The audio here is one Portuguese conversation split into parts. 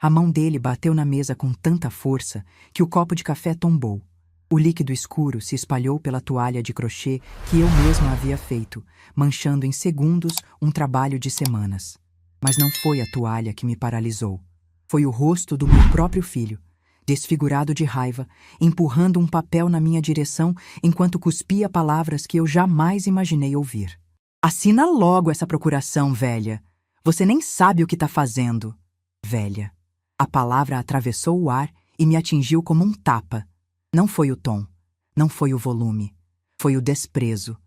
A mão dele bateu na mesa com tanta força que o copo de café tombou. O líquido escuro se espalhou pela toalha de crochê que eu mesma havia feito, manchando em segundos um trabalho de semanas. Mas não foi a toalha que me paralisou. Foi o rosto do meu próprio filho, desfigurado de raiva, empurrando um papel na minha direção enquanto cuspia palavras que eu jamais imaginei ouvir. "Assina logo essa procuração, velha. Você nem sabe o que está fazendo." Velha. A palavra atravessou o ar e me atingiu como um tapa. Não foi o tom, não foi o volume, foi o desprezo.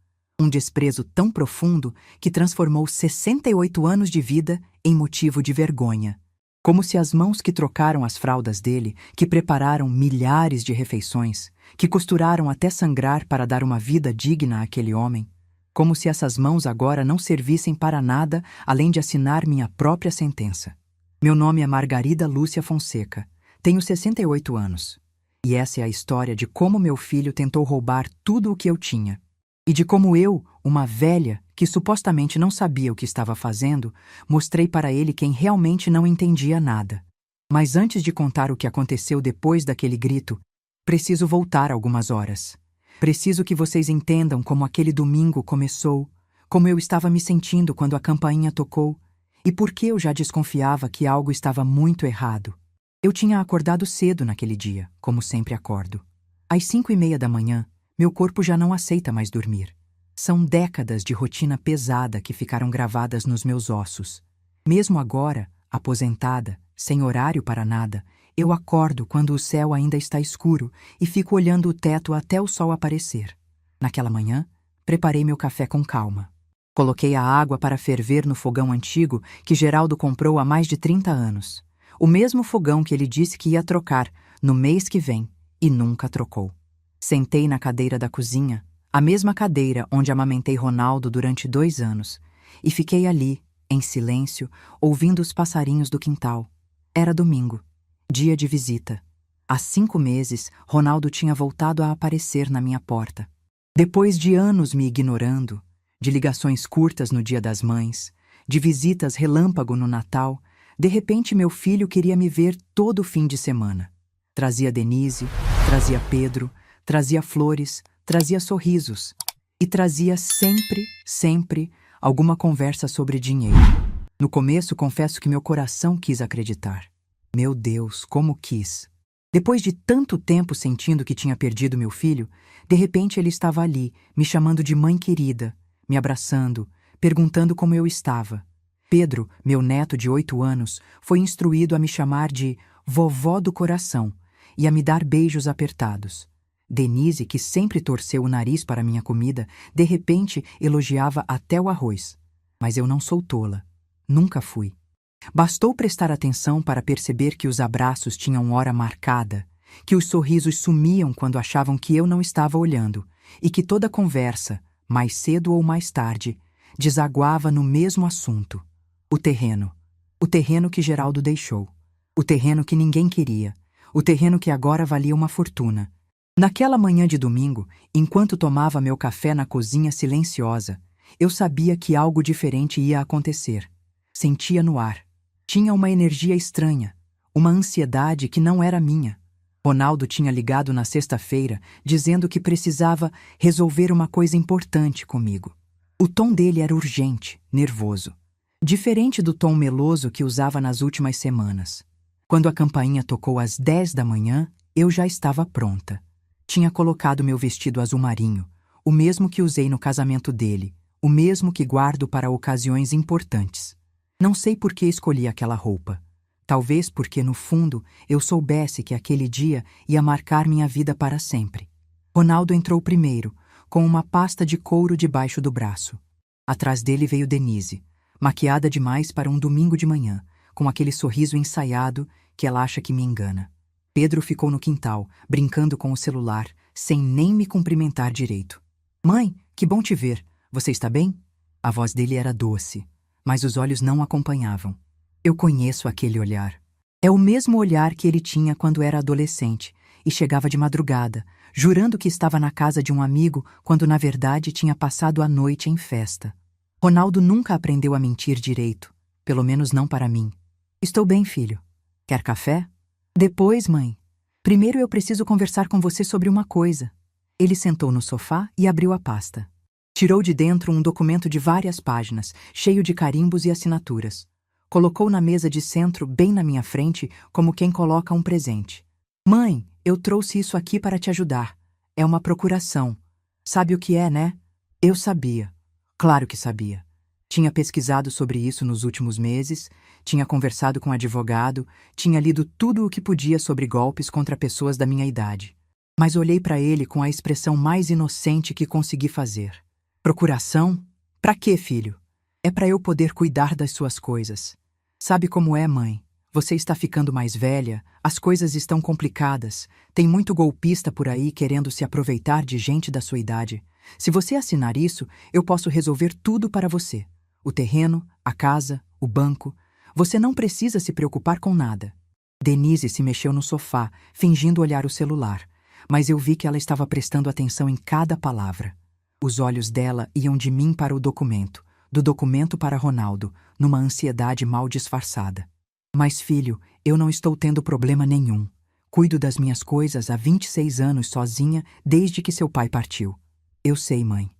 Um desprezo tão profundo que transformou 68 anos de vida em motivo de vergonha. Como se as mãos que trocaram as fraldas dele, que prepararam milhares de refeições, que costuraram até sangrar para dar uma vida digna àquele homem, como se essas mãos agora não servissem para nada além de assinar minha própria sentença. Meu nome é Margarida Lúcia Fonseca. Tenho 68 anos. E essa é a história de como meu filho tentou roubar tudo o que eu tinha. E de como eu, uma velha que supostamente não sabia o que estava fazendo, mostrei para ele quem realmente não entendia nada. Mas antes de contar o que aconteceu depois daquele grito, preciso voltar algumas horas. Preciso que vocês entendam como aquele domingo começou, como eu estava me sentindo quando a campainha tocou, e por que eu já desconfiava que algo estava muito errado. Eu tinha acordado cedo naquele dia, como sempre acordo. Às 5:30 da manhã, meu corpo já não aceita mais dormir. São décadas de rotina pesada que ficaram gravadas nos meus ossos. Mesmo agora, aposentada, sem horário para nada, eu acordo quando o céu ainda está escuro e fico olhando o teto até o sol aparecer. Naquela manhã, preparei meu café com calma. Coloquei a água para ferver no fogão antigo que Geraldo comprou há mais de 30 anos. O mesmo fogão que ele disse que ia trocar no mês que vem e nunca trocou. Sentei na cadeira da cozinha, a mesma cadeira onde amamentei Ronaldo durante 2 anos, e fiquei ali, em silêncio, ouvindo os passarinhos do quintal. Era domingo, dia de visita. Há 5 meses, Ronaldo tinha voltado a aparecer na minha porta. Depois de anos me ignorando, de ligações curtas no Dia das Mães, de visitas relâmpago no Natal, de repente meu filho queria me ver todo fim de semana. Trazia Denise, trazia Pedro, trazia flores, trazia sorrisos. E trazia sempre, alguma conversa sobre dinheiro. No começo, confesso que meu coração quis acreditar. Meu Deus, como quis! Depois de tanto tempo sentindo que tinha perdido meu filho, de repente ele estava ali, me chamando de mãe querida, me abraçando, perguntando como eu estava. Pedro, meu neto de 8 anos, foi instruído a me chamar de vovó do coração e a me dar beijos apertados. Denise, que sempre torceu o nariz para minha comida, de repente elogiava até o arroz. Mas eu não sou tola. Nunca fui. Bastou prestar atenção para perceber que os abraços tinham hora marcada, que os sorrisos sumiam quando achavam que eu não estava olhando e que toda conversa, mais cedo ou mais tarde, desaguava no mesmo assunto. O terreno. O terreno que Geraldo deixou. O terreno que ninguém queria. O terreno que agora valia uma fortuna. Naquela manhã de domingo, enquanto tomava meu café na cozinha silenciosa, eu sabia que algo diferente ia acontecer. Sentia no ar. Tinha uma energia estranha, uma ansiedade que não era minha. Ronaldo tinha ligado na sexta-feira, dizendo que precisava resolver uma coisa importante comigo. O tom dele era urgente, nervoso. Diferente do tom meloso que usava nas últimas semanas. Quando a campainha tocou às 10 da manhã, eu já estava pronta. Tinha colocado meu vestido azul marinho, o mesmo que usei no casamento dele, o mesmo que guardo para ocasiões importantes. Não sei por que escolhi aquela roupa. Talvez porque, no fundo, eu soubesse que aquele dia ia marcar minha vida para sempre. Ronaldo entrou primeiro, com uma pasta de couro debaixo do braço. Atrás dele veio Denise, maquiada demais para um domingo de manhã, com aquele sorriso ensaiado que ela acha que me engana. Pedro ficou no quintal, brincando com o celular, sem nem me cumprimentar direito. "Mãe, que bom te ver. Você está bem?" A voz dele era doce, mas os olhos não acompanhavam. Eu conheço aquele olhar. É o mesmo olhar que ele tinha quando era adolescente e chegava de madrugada, jurando que estava na casa de um amigo quando na verdade tinha passado a noite em festa. Ronaldo nunca aprendeu a mentir direito, pelo menos não para mim. "Estou bem, filho." Quer café? Depois, mãe. Primeiro eu preciso conversar com você sobre uma coisa. Ele sentou no sofá e abriu a pasta. Tirou de dentro um documento de várias páginas, cheio de carimbos e assinaturas. Colocou na mesa de centro, bem na minha frente, como quem coloca um presente. Mãe, eu trouxe isso aqui para te ajudar. É uma procuração. Sabe o que é, né? Eu sabia. Claro que sabia. Tinha pesquisado sobre isso nos últimos meses, tinha conversado com um advogado, tinha lido tudo o que podia sobre golpes contra pessoas da minha idade. Mas olhei para ele com a expressão mais inocente que consegui fazer. Procuração? Pra quê, filho? É para eu poder cuidar das suas coisas. Sabe como é, mãe? Você está ficando mais velha, as coisas estão complicadas, tem muito golpista por aí querendo se aproveitar de gente da sua idade. Se você assinar isso, eu posso resolver tudo para você. O terreno, a casa, o banco. Você não precisa se preocupar com nada. Denise se mexeu no sofá, fingindo olhar o celular, mas eu vi que ela estava prestando atenção em cada palavra. Os olhos dela iam de mim para o documento, do documento para Ronaldo, numa ansiedade mal disfarçada. Mas, filho, eu não estou tendo problema nenhum. Cuido das minhas coisas há 26 anos sozinha, desde que seu pai partiu. Eu sei, mãe.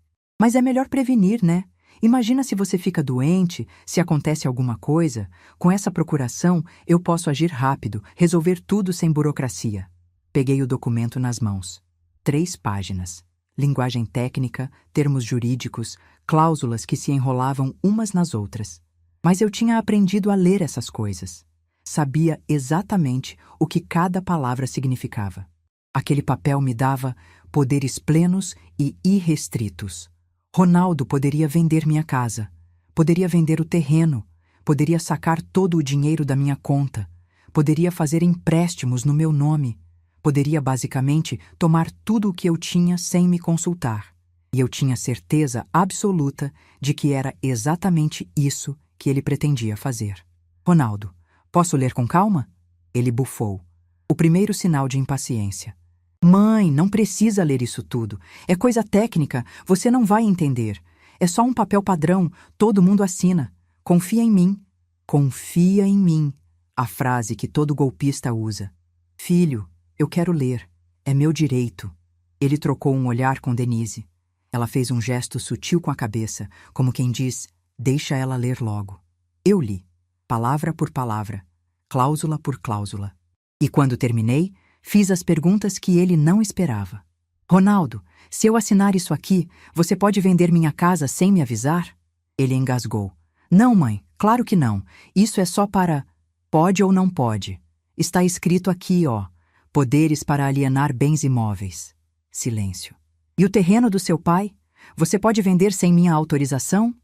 Mas é melhor prevenir, né? Imagina se você fica doente, se acontece alguma coisa. Com essa procuração, eu posso agir rápido, resolver tudo sem burocracia. Peguei o documento nas mãos. 3 páginas. Linguagem técnica, termos jurídicos, cláusulas que se enrolavam umas nas outras. Mas eu tinha aprendido a ler essas coisas. Sabia exatamente o que cada palavra significava. Aquele papel me dava poderes plenos e irrestritos. Ronaldo poderia vender minha casa, poderia vender o terreno, poderia sacar todo o dinheiro da minha conta, poderia fazer empréstimos no meu nome, poderia basicamente tomar tudo o que eu tinha sem me consultar. E eu tinha certeza absoluta de que era exatamente isso que ele pretendia fazer. Ronaldo, posso ler com calma? Ele bufou. O primeiro sinal de impaciência. Mãe, não precisa ler isso tudo. É coisa técnica, você não vai entender. É só um papel padrão, todo mundo assina. Confia em mim. Confia em mim. A frase que todo golpista usa. Filho, eu quero ler. É meu direito. Ele trocou um olhar com Denise. Ela fez um gesto sutil com a cabeça, como quem diz, deixa ela ler logo. Eu li, palavra por palavra, cláusula por cláusula. E quando terminei, fiz as perguntas que ele não esperava. Ronaldo, se eu assinar isso aqui, você pode vender minha casa sem me avisar? Ele engasgou. Não, mãe, claro que não. Isso é só para... Pode ou não pode. Está escrito aqui, ó. Poderes para alienar bens imóveis. Silêncio. E o terreno do seu pai? Você pode vender sem minha autorização?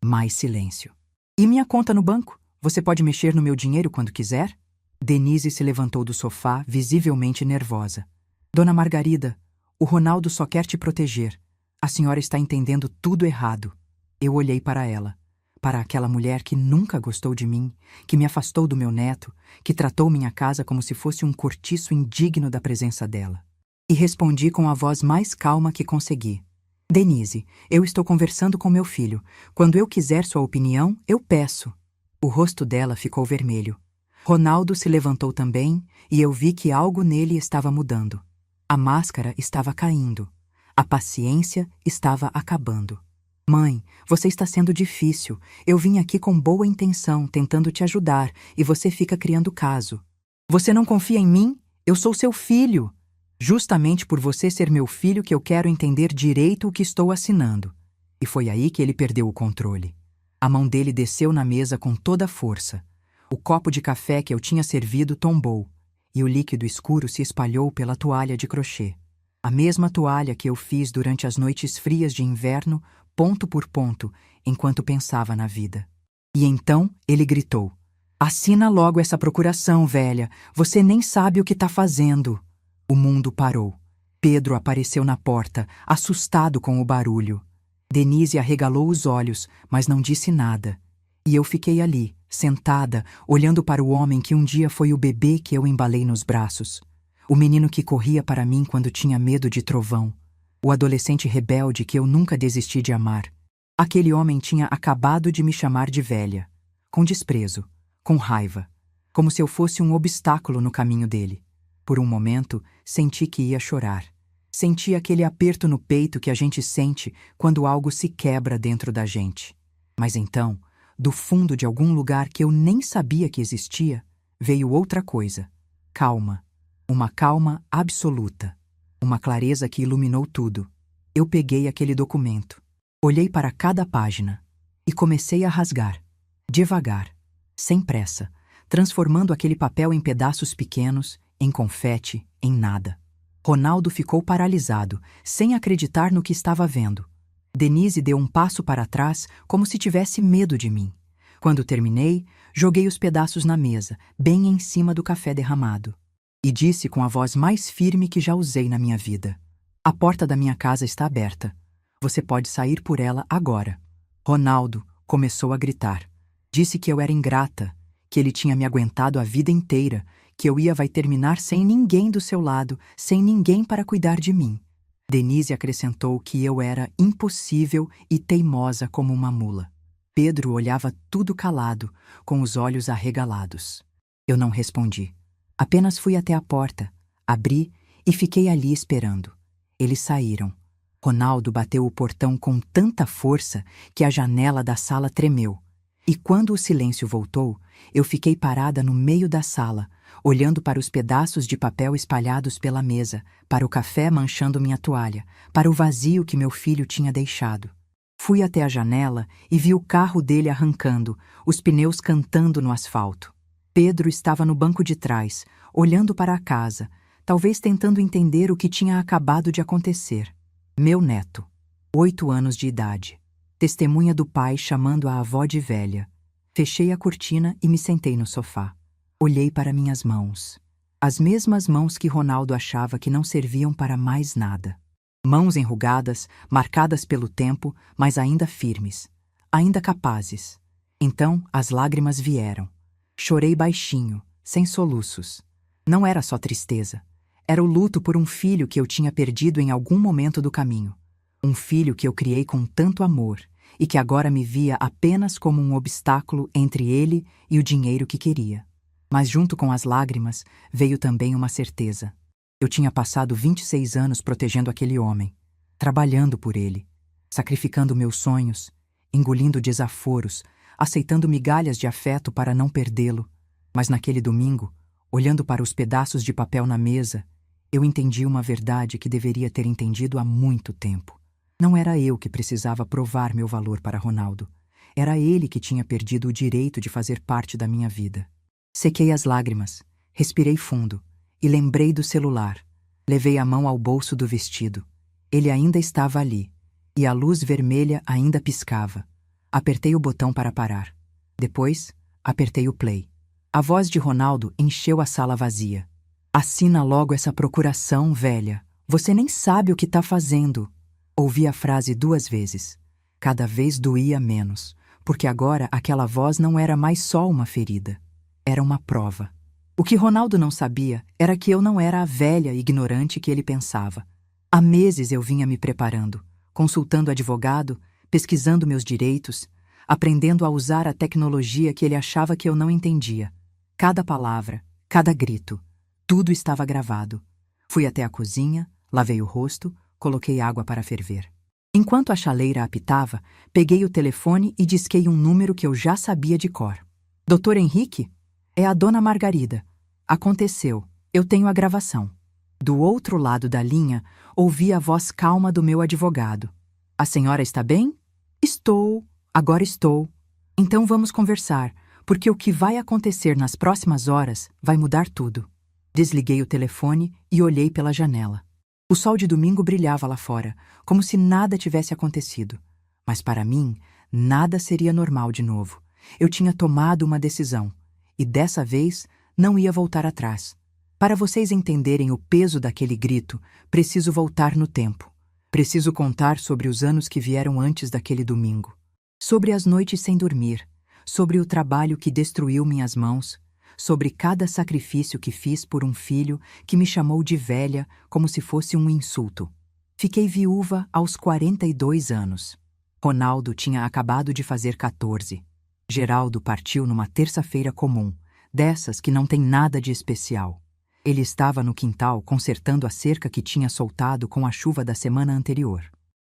Mais silêncio. E minha conta no banco? Você pode mexer no meu dinheiro quando quiser? Denise se levantou do sofá, visivelmente nervosa. Dona Margarida, o Ronaldo só quer te proteger. A senhora está entendendo tudo errado. Eu olhei para ela, para aquela mulher que nunca gostou de mim, que me afastou do meu neto, que tratou minha casa como se fosse um cortiço indigno da presença dela. E respondi com a voz mais calma que consegui. Denise, eu estou conversando com meu filho. Quando eu quiser sua opinião, eu peço. O rosto dela ficou vermelho. Ronaldo se levantou também e eu vi que algo nele estava mudando. A máscara estava caindo. A paciência estava acabando. Mãe, você está sendo difícil. Eu vim aqui com boa intenção, tentando te ajudar, e você fica criando caso. Você não confia em mim? Eu sou seu filho. Justamente por você ser meu filho que eu quero entender direito o que estou assinando. E foi aí que ele perdeu o controle. A mão dele desceu na mesa com toda a força. O copo de café que eu tinha servido tombou, e o líquido escuro se espalhou pela toalha de crochê. A mesma toalha que eu fiz durante as noites frias de inverno, ponto por ponto, enquanto pensava na vida. E então ele gritou. Assina logo essa procuração, velha. Você nem sabe o que está fazendo. O mundo parou. Pedro apareceu na porta, assustado com o barulho. Denise arregalou os olhos, mas não disse nada. E eu fiquei ali, sentada, olhando para o homem que um dia foi o bebê que eu embalei nos braços. O menino que corria para mim quando tinha medo de trovão. O adolescente rebelde que eu nunca desisti de amar. Aquele homem tinha acabado de me chamar de velha. Com desprezo, com raiva. como se eu fosse um obstáculo no caminho dele. Por um momento, senti que ia chorar. Senti aquele aperto no peito que a gente sente quando algo se quebra dentro da gente. Mas então, do fundo de algum lugar que eu nem sabia que existia, veio outra coisa. Calma. Uma calma absoluta. Uma clareza que iluminou tudo. Eu peguei aquele documento. Olhei para cada página. E comecei a rasgar. Devagar. Sem pressa. Transformando aquele papel em pedaços pequenos, em confete, em nada. Ronaldo ficou paralisado, sem acreditar no que estava vendo. Denise deu um passo para trás, como se tivesse medo de mim. Quando terminei, joguei os pedaços na mesa, bem em cima do café derramado. E disse com a voz mais firme que já usei na minha vida: "A porta da minha casa está aberta. Você pode sair por ela agora." Ronaldo começou a gritar. Disse que eu era ingrata, que ele tinha me aguentado a vida inteira, que vai terminar sem ninguém do seu lado, sem ninguém para cuidar de mim. Denise acrescentou que eu era impossível e teimosa como uma mula. Pedro olhava tudo calado, com os olhos arregalados. Eu não respondi. Apenas fui até a porta, abri e fiquei ali esperando. Eles saíram. Ronaldo bateu o portão com tanta força que a janela da sala tremeu. E quando o silêncio voltou, eu fiquei parada no meio da sala, olhando para os pedaços de papel espalhados pela mesa, para o café manchando minha toalha, para o vazio que meu filho tinha deixado. Fui até a janela e vi o carro dele arrancando, os pneus cantando no asfalto. Pedro estava no banco de trás, olhando para a casa, talvez tentando entender o que tinha acabado de acontecer. Meu neto, 8 anos de idade. Testemunha do pai chamando a avó de velha. Fechei a cortina e me sentei no sofá. Olhei para minhas mãos. As mesmas mãos que Ronaldo achava que não serviam para mais nada. Mãos enrugadas, marcadas pelo tempo, mas ainda firmes. Ainda capazes. Então as lágrimas vieram. Chorei baixinho, sem soluços. Não era só tristeza. Era o luto por um filho que eu tinha perdido em algum momento do caminho. Um filho que eu criei com tanto amor e que agora me via apenas como um obstáculo entre ele e o dinheiro que queria. Mas junto com as lágrimas veio também uma certeza. Eu tinha passado 26 anos protegendo aquele homem, trabalhando por ele, sacrificando meus sonhos, engolindo desaforos, aceitando migalhas de afeto para não perdê-lo. Mas naquele domingo, olhando para os pedaços de papel na mesa, eu entendi uma verdade que deveria ter entendido há muito tempo. Não era eu que precisava provar meu valor para Ronaldo. Era ele que tinha perdido o direito de fazer parte da minha vida. Sequei as lágrimas, respirei fundo e lembrei do celular. Levei a mão ao bolso do vestido. Ele ainda estava ali, e a luz vermelha ainda piscava. Apertei o botão para parar. Depois, apertei o play. A voz de Ronaldo encheu a sala vazia. "Assina logo essa procuração, velha. Você nem sabe o que está fazendo." Ouvi a frase 2 vezes. Cada vez doía menos, porque agora aquela voz não era mais só uma ferida. Era uma prova. O que Ronaldo não sabia era que eu não era a velha ignorante que ele pensava. Há meses eu vinha me preparando, consultando advogado, pesquisando meus direitos, aprendendo a usar a tecnologia que ele achava que eu não entendia. Cada palavra, cada grito, tudo estava gravado. Fui até a cozinha, lavei o rosto, coloquei água para ferver. Enquanto a chaleira apitava, peguei o telefone e disquei um número que eu já sabia de cor. "Doutor Henrique? É a dona Margarida. Aconteceu. Eu tenho a gravação." Do outro lado da linha, ouvi a voz calma do meu advogado. "A senhora está bem?" "Estou. Agora estou." "Então vamos conversar, porque o que vai acontecer nas próximas horas vai mudar tudo." Desliguei o telefone e olhei pela janela. O sol de domingo brilhava lá fora, como se nada tivesse acontecido. Mas para mim, nada seria normal de novo. Eu tinha tomado uma decisão, e dessa vez não ia voltar atrás. Para vocês entenderem o peso daquele grito, preciso voltar no tempo. Preciso contar sobre os anos que vieram antes daquele domingo. Sobre as noites sem dormir, sobre o trabalho que destruiu minhas mãos, sobre cada sacrifício que fiz por um filho que me chamou de velha como se fosse um insulto. Fiquei viúva aos 42 anos. Ronaldo tinha acabado de fazer 14. Geraldo partiu numa terça-feira comum, dessas que não tem nada de especial. Ele estava no quintal consertando a cerca que tinha soltado com a chuva da semana anterior.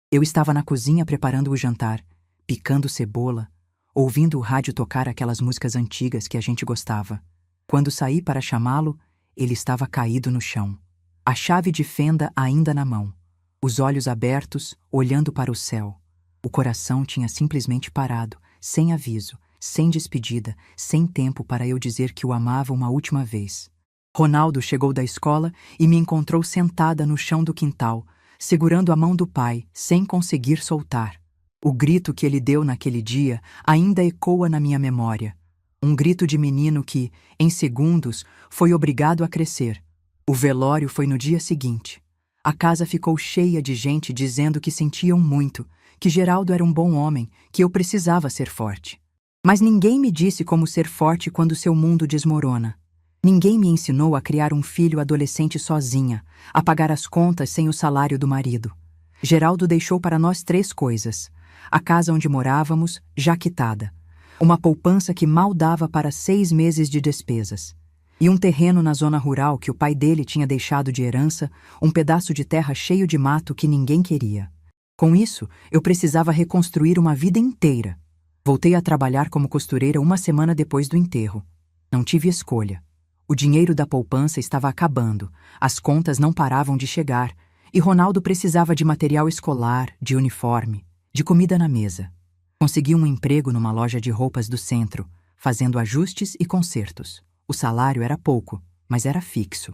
Eu estava na cozinha preparando o jantar, picando cebola, ouvindo o rádio tocar aquelas músicas antigas que a gente gostava. Quando saí para chamá-lo, ele estava caído no chão, a chave de fenda ainda na mão, os olhos abertos, olhando para o céu. O coração tinha simplesmente parado, sem aviso, sem despedida, sem tempo para eu dizer que o amava uma última vez. Ronaldo chegou da escola e me encontrou sentada no chão do quintal, segurando a mão do pai, sem conseguir soltar. O grito que ele deu naquele dia ainda ecoa na minha memória. Um grito de menino que, em segundos, foi obrigado a crescer. O velório foi no dia seguinte. A casa ficou cheia de gente dizendo que sentiam muito, que Geraldo era um bom homem, que eu precisava ser forte. Mas ninguém me disse como ser forte quando seu mundo desmorona. Ninguém me ensinou a criar um filho adolescente sozinha, a pagar as contas sem o salário do marido. Geraldo deixou para nós 3 coisas: a casa onde morávamos, já quitada, uma poupança que mal dava para 6 meses de despesas, e um terreno na zona rural que o pai dele tinha deixado de herança, um pedaço de terra cheio de mato que ninguém queria. Com isso, eu precisava reconstruir uma vida inteira. Voltei a trabalhar como costureira uma semana depois do enterro. Não tive escolha. O dinheiro da poupança estava acabando, as contas não paravam de chegar, e Ronaldo precisava de material escolar, de uniforme, de comida na mesa. Consegui um emprego numa loja de roupas do centro, fazendo ajustes e consertos. O salário era pouco, mas era fixo.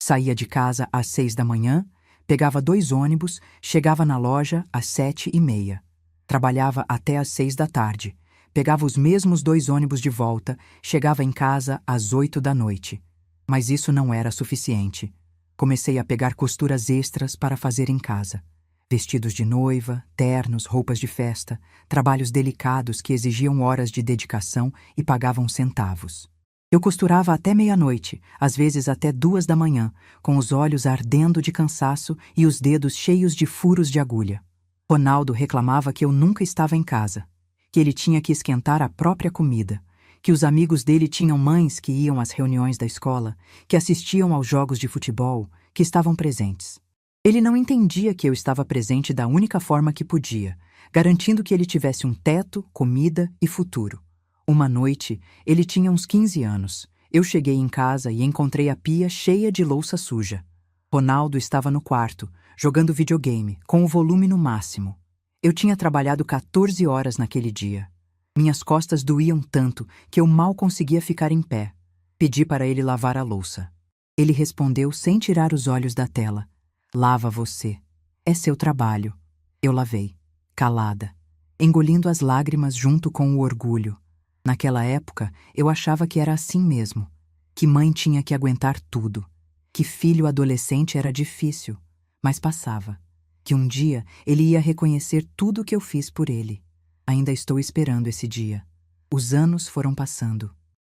Saía de casa às 6 da manhã, pegava 2 ônibus, chegava na loja às 7h30. Trabalhava até às 6 da tarde. Pegava os mesmos 2 ônibus de volta, chegava em casa às 8 da noite. Mas isso não era suficiente. Comecei a pegar costuras extras para fazer em casa. Vestidos de noiva, ternos, roupas de festa, trabalhos delicados que exigiam horas de dedicação e pagavam centavos. Eu costurava até meia-noite, às vezes até 2 da manhã, com os olhos ardendo de cansaço e os dedos cheios de furos de agulha. Ronaldo reclamava que eu nunca estava em casa, que ele tinha que esquentar a própria comida, que os amigos dele tinham mães que iam às reuniões da escola, que assistiam aos jogos de futebol, que estavam presentes. Ele não entendia que eu estava presente da única forma que podia, garantindo que ele tivesse um teto, comida e futuro. Uma noite, ele tinha uns 15 anos. Eu cheguei em casa e encontrei a pia cheia de louça suja. Ronaldo estava no quarto, jogando videogame, com o volume no máximo. Eu tinha trabalhado 14 horas naquele dia. Minhas costas doíam tanto que eu mal conseguia ficar em pé. Pedi para ele lavar a louça. Ele respondeu sem tirar os olhos da tela: "Lava você. É seu trabalho." Eu lavei, calada, engolindo as lágrimas junto com o orgulho. Naquela época, eu achava que era assim mesmo, que mãe tinha que aguentar tudo, que filho adolescente era difícil, mas passava, que um dia ele ia reconhecer tudo o que eu fiz por ele. Ainda estou esperando esse dia. Os anos foram passando.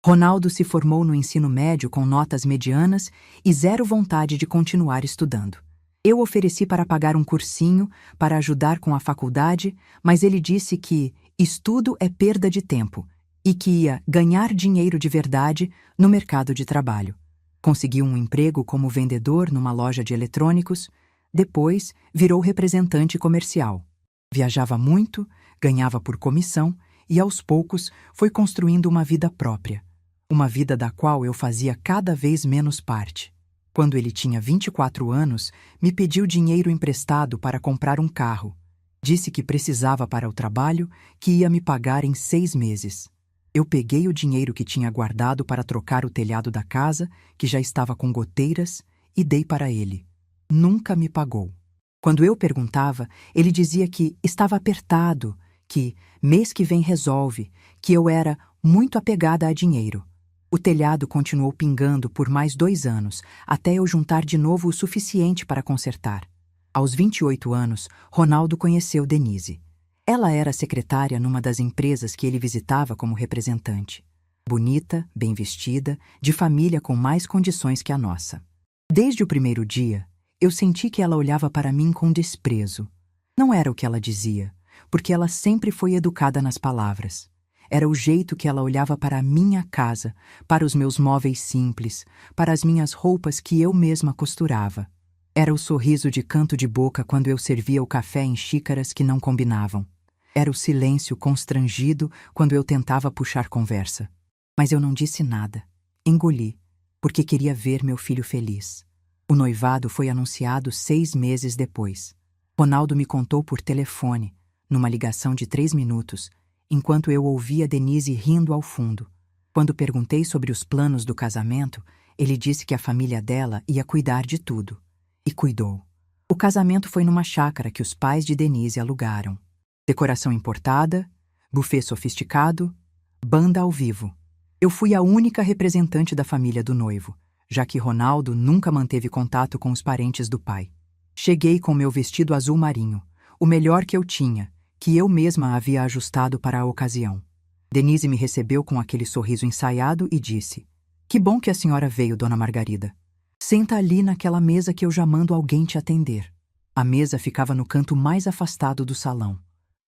Ronaldo se formou no ensino médio com notas medianas e zero vontade de continuar estudando. Eu ofereci para pagar um cursinho, para ajudar com a faculdade, mas ele disse que estudo é perda de tempo e que ia ganhar dinheiro de verdade no mercado de trabalho. Conseguiu um emprego como vendedor numa loja de eletrônicos, depois virou representante comercial. Viajava muito, ganhava por comissão e, aos poucos, foi construindo uma vida própria. Uma vida da qual eu fazia cada vez menos parte. Quando ele tinha 24 anos, me pediu dinheiro emprestado para comprar um carro. Disse que precisava para o trabalho, que ia me pagar em 6 meses. Eu peguei o dinheiro que tinha guardado para trocar o telhado da casa, que já estava com goteiras, e dei para ele. Nunca me pagou. Quando eu perguntava, ele dizia que estava apertado, que mês que vem resolve, que eu era muito apegada a dinheiro. O telhado continuou pingando por mais 2 anos, até eu juntar de novo o suficiente para consertar. Aos 28 anos, Ronaldo conheceu Denise. Ela era secretária numa das empresas que ele visitava como representante. Bonita, bem vestida, de família com mais condições que a nossa. Desde o primeiro dia, eu senti que ela olhava para mim com desprezo. Não era o que ela dizia, porque ela sempre foi educada nas palavras. Era o jeito que ela olhava para a minha casa, para os meus móveis simples, para as minhas roupas que eu mesma costurava. Era o sorriso de canto de boca quando eu servia o café em xícaras que não combinavam. Era o silêncio constrangido quando eu tentava puxar conversa. Mas eu não disse nada. Engoli, porque queria ver meu filho feliz. O noivado foi anunciado 6 meses depois. Ronaldo me contou por telefone, numa ligação de 3 minutos, enquanto eu ouvia Denise rindo ao fundo. Quando perguntei sobre os planos do casamento, ele disse que a família dela ia cuidar de tudo. E cuidou. O casamento foi numa chácara que os pais de Denise alugaram. Decoração importada, buffet sofisticado, banda ao vivo. Eu fui a única representante da família do noivo, já que Ronaldo nunca manteve contato com os parentes do pai. Cheguei com meu vestido azul marinho, o melhor que eu tinha, que eu mesma havia ajustado para a ocasião. Denise me recebeu com aquele sorriso ensaiado e disse: "Que bom que a senhora veio, dona Margarida. Senta ali naquela mesa que eu já mando alguém te atender." A mesa ficava no canto mais afastado do salão,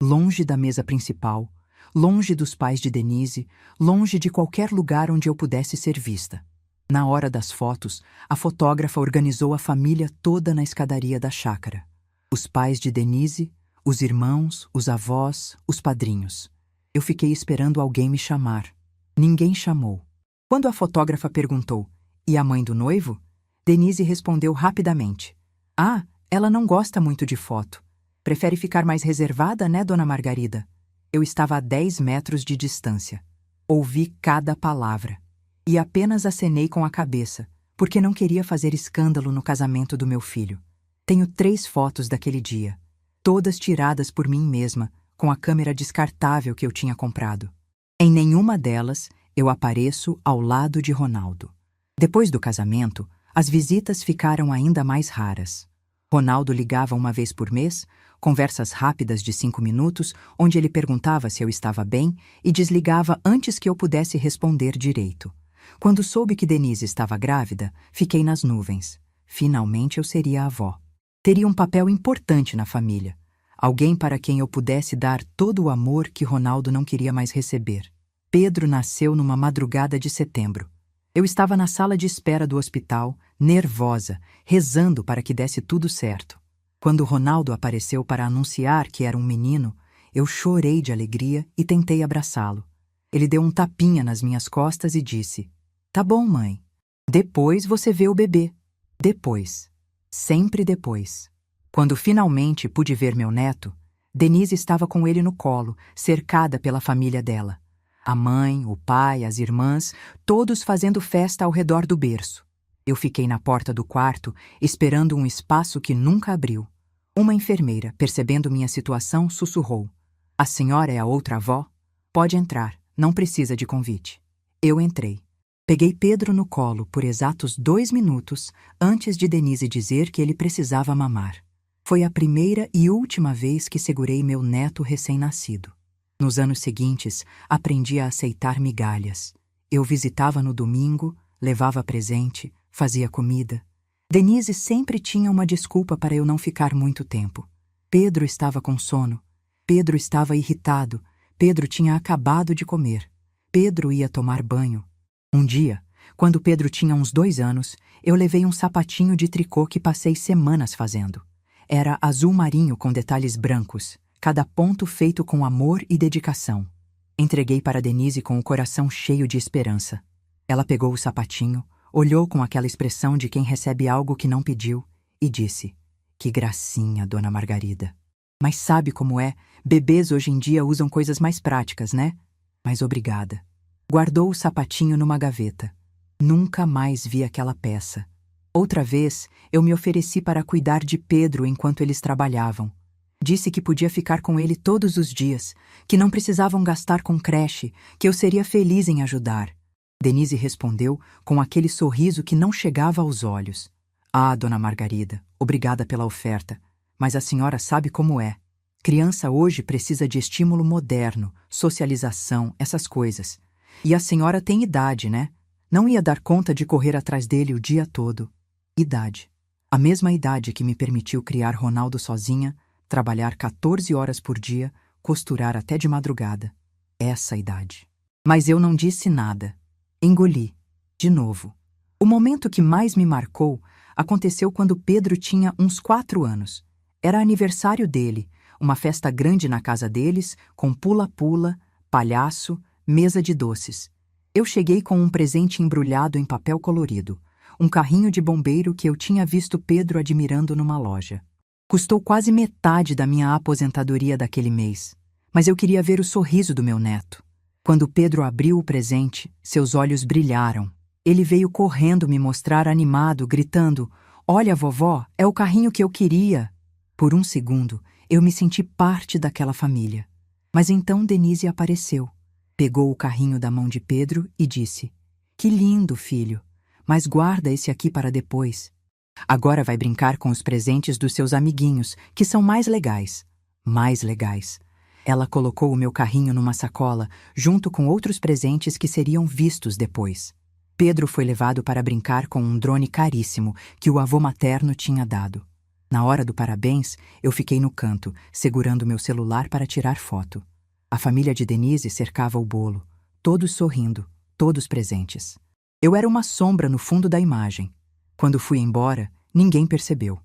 longe da mesa principal, longe dos pais de Denise, longe de qualquer lugar onde eu pudesse ser vista. Na hora das fotos, a fotógrafa organizou a família toda na escadaria da chácara. Os pais de Denise, os irmãos, os avós, os padrinhos. Eu fiquei esperando alguém me chamar. Ninguém chamou. Quando a fotógrafa perguntou: "E a mãe do noivo?", Denise respondeu rapidamente: "Ah, ela não gosta muito de foto. Prefere ficar mais reservada, né, dona Margarida?" Eu estava a 10 metros de distância. Ouvi cada palavra. E apenas acenei com a cabeça, porque não queria fazer escândalo no casamento do meu filho. Tenho 3 fotos daquele dia, todas tiradas por mim mesma, com a câmera descartável que eu tinha comprado. Em nenhuma delas eu apareço ao lado de Ronaldo. Depois do casamento, as visitas ficaram ainda mais raras. Ronaldo ligava uma vez por mês, conversas rápidas de 5 minutos, onde ele perguntava se eu estava bem e desligava antes que eu pudesse responder direito. Quando soube que Denise estava grávida, fiquei nas nuvens. Finalmente eu seria a avó. Teria um papel importante na família. Alguém para quem eu pudesse dar todo o amor que Ronaldo não queria mais receber. Pedro nasceu numa madrugada de setembro. Eu estava na sala de espera do hospital, nervosa, rezando para que desse tudo certo. Quando Ronaldo apareceu para anunciar que era um menino, eu chorei de alegria e tentei abraçá-lo. Ele deu um tapinha nas minhas costas e disse: "Tá bom, mãe. Depois você vê o bebê." Depois. Sempre depois. Quando finalmente pude ver meu neto, Denise estava com ele no colo, cercada pela família dela. A mãe, o pai, as irmãs, todos fazendo festa ao redor do berço. Eu fiquei na porta do quarto, esperando um espaço que nunca abriu. Uma enfermeira, percebendo minha situação, sussurrou: "A senhora é a outra avó? Pode entrar, não precisa de convite." Eu entrei. Peguei Pedro no colo por exatos 2 minutos antes de Denise dizer que ele precisava mamar. Foi a primeira e última vez que segurei meu neto recém-nascido. Nos anos seguintes, aprendi a aceitar migalhas. Eu visitava no domingo, levava presente, fazia comida. Denise sempre tinha uma desculpa para eu não ficar muito tempo. Pedro estava com sono. Pedro estava irritado. Pedro tinha acabado de comer. Pedro ia tomar banho. Um dia, quando Pedro tinha uns 2 anos, eu levei um sapatinho de tricô que passei semanas fazendo. Era azul marinho com detalhes brancos, cada ponto feito com amor e dedicação. Entreguei para Denise com o coração cheio de esperança. Ela pegou o sapatinho, olhou com aquela expressão de quem recebe algo que não pediu e disse: "Que gracinha, dona Margarida. Mas sabe como é? Bebês hoje em dia usam coisas mais práticas, né? Mas obrigada." Guardou o sapatinho numa gaveta. Nunca mais vi aquela peça. Outra vez, eu me ofereci para cuidar de Pedro enquanto eles trabalhavam. Disse que podia ficar com ele todos os dias, que não precisavam gastar com creche, que eu seria feliz em ajudar. Denise respondeu com aquele sorriso que não chegava aos olhos: "Ah, dona Margarida, obrigada pela oferta, mas a senhora sabe como é. Criança hoje precisa de estímulo moderno, socialização, essas coisas. E a senhora tem idade, né? Não ia dar conta de correr atrás dele o dia todo." Idade. A mesma idade que me permitiu criar Ronaldo sozinha, trabalhar 14 horas por dia, costurar até de madrugada. essa idade. Mas eu não disse nada. Engoli. De novo. O momento que mais me marcou aconteceu quando Pedro tinha uns 4 anos. Era aniversário dele, uma festa grande na casa deles, com pula-pula, palhaço, mesa de doces. Eu cheguei com um presente embrulhado em papel colorido, um carrinho de bombeiro que eu tinha visto Pedro admirando numa loja. Custou quase metade da minha aposentadoria daquele mês, mas eu queria ver o sorriso do meu neto. Quando Pedro abriu o presente, seus olhos brilharam. Ele veio correndo me mostrar animado, gritando: "Olha, vovó, é o carrinho que eu queria!" Por um segundo, eu me senti parte daquela família. Mas então Denise apareceu. Pegou o carrinho da mão de Pedro e disse: "Que lindo, filho, mas guarda esse aqui para depois. Agora vai brincar com os presentes dos seus amiguinhos, que são mais legais." Mais legais. Ela colocou o meu carrinho numa sacola, junto com outros presentes que seriam vistos depois. Pedro foi levado para brincar com um drone caríssimo que o avô materno tinha dado. Na hora do parabéns, eu fiquei no canto, segurando meu celular para tirar foto. A família de Denise cercava o bolo, todos sorrindo, todos presentes. Eu era uma sombra no fundo da imagem. Quando fui embora, ninguém percebeu.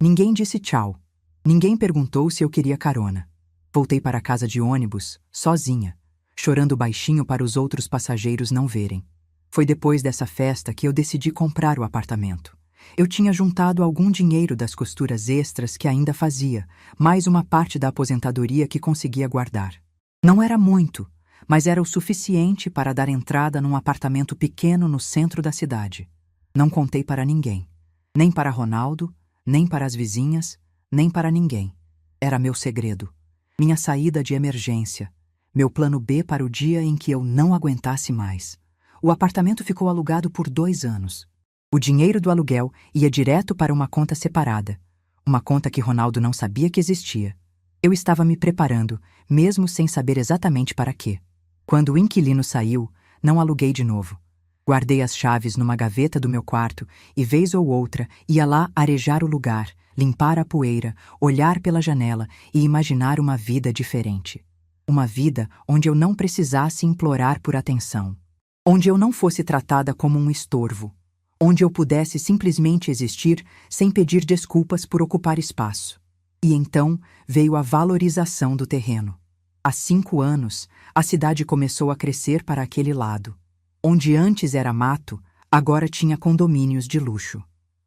Ninguém disse tchau. Ninguém perguntou se eu queria carona. Voltei para casa de ônibus, sozinha, chorando baixinho para os outros passageiros não verem. Foi depois dessa festa que eu decidi comprar o apartamento. Eu tinha juntado algum dinheiro das costuras extras que ainda fazia, mais uma parte da aposentadoria que conseguia guardar. Não era muito, mas era o suficiente para dar entrada num apartamento pequeno no centro da cidade. Não contei para ninguém. Nem para Ronaldo, nem para as vizinhas, nem para ninguém. Era meu segredo. Minha saída de emergência. Meu plano B para o dia em que eu não aguentasse mais. O apartamento ficou alugado por 2 anos. O dinheiro do aluguel ia direto para uma conta separada. Uma conta que Ronaldo não sabia que existia. Eu estava me preparando, mesmo sem saber exatamente para quê. Quando o inquilino saiu, não aluguei de novo. Guardei as chaves numa gaveta do meu quarto e, vez ou outra, ia lá arejar o lugar, limpar a poeira, olhar pela janela e imaginar uma vida diferente. Uma vida onde eu não precisasse implorar por atenção. Onde eu não fosse tratada como um estorvo. Onde eu pudesse simplesmente existir sem pedir desculpas por ocupar espaço. E então veio a valorização do terreno. Há 5 anos, a cidade começou a crescer para aquele lado. Onde antes era mato, agora tinha condomínios de luxo.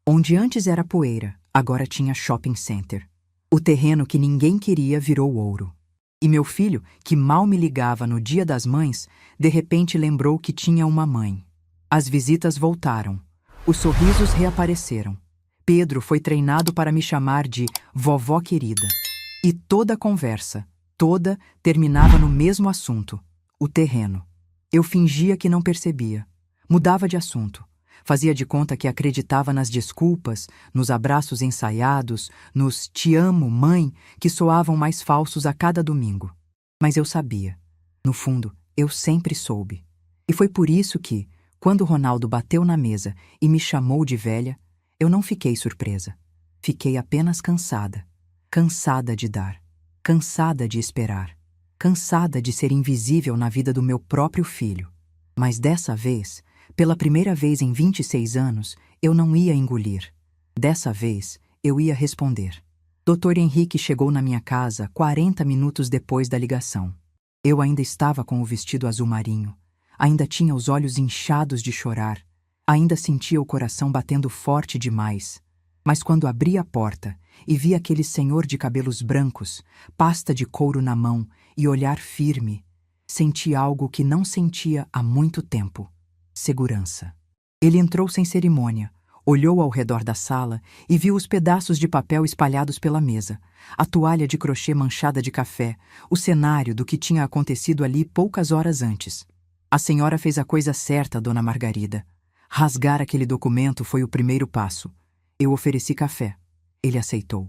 Onde antes era poeira, agora tinha shopping center. O terreno que ninguém queria virou ouro. E meu filho, que mal me ligava no Dia das Mães, de repente lembrou que tinha uma mãe. As visitas voltaram. Os sorrisos reapareceram. Pedro foi treinado para me chamar de vovó querida. E toda a conversa, toda, terminava no mesmo assunto: o terreno. Eu fingia que não percebia. Mudava de assunto. Fazia de conta que acreditava nas desculpas, nos abraços ensaiados, nos "te amo, mãe", que soavam mais falsos a cada domingo. Mas eu sabia. No fundo, eu sempre soube. E foi por isso que, quando Ronaldo bateu na mesa e me chamou de velha, eu não fiquei surpresa. Fiquei apenas cansada. Cansada de dar. Cansada de esperar. Cansada de ser invisível na vida do meu próprio filho. Mas dessa vez, pela primeira vez em 26 anos, eu não ia engolir. Dessa vez, eu ia responder. Dr. Henrique chegou na minha casa 40 minutos depois da ligação. Eu ainda estava com o vestido azul marinho. Ainda tinha os olhos inchados de chorar. Ainda sentia o coração batendo forte demais. Mas quando abri a porta e vi aquele senhor de cabelos brancos, pasta de couro na mão e olhar firme, senti algo que não sentia há muito tempo. Segurança. Ele entrou sem cerimônia, olhou ao redor da sala e viu os pedaços de papel espalhados pela mesa, a toalha de crochê manchada de café, o cenário do que tinha acontecido ali poucas horas antes. A senhora fez a coisa certa, dona Margarida. Rasgar aquele documento foi o primeiro passo. Eu ofereci café. Ele aceitou.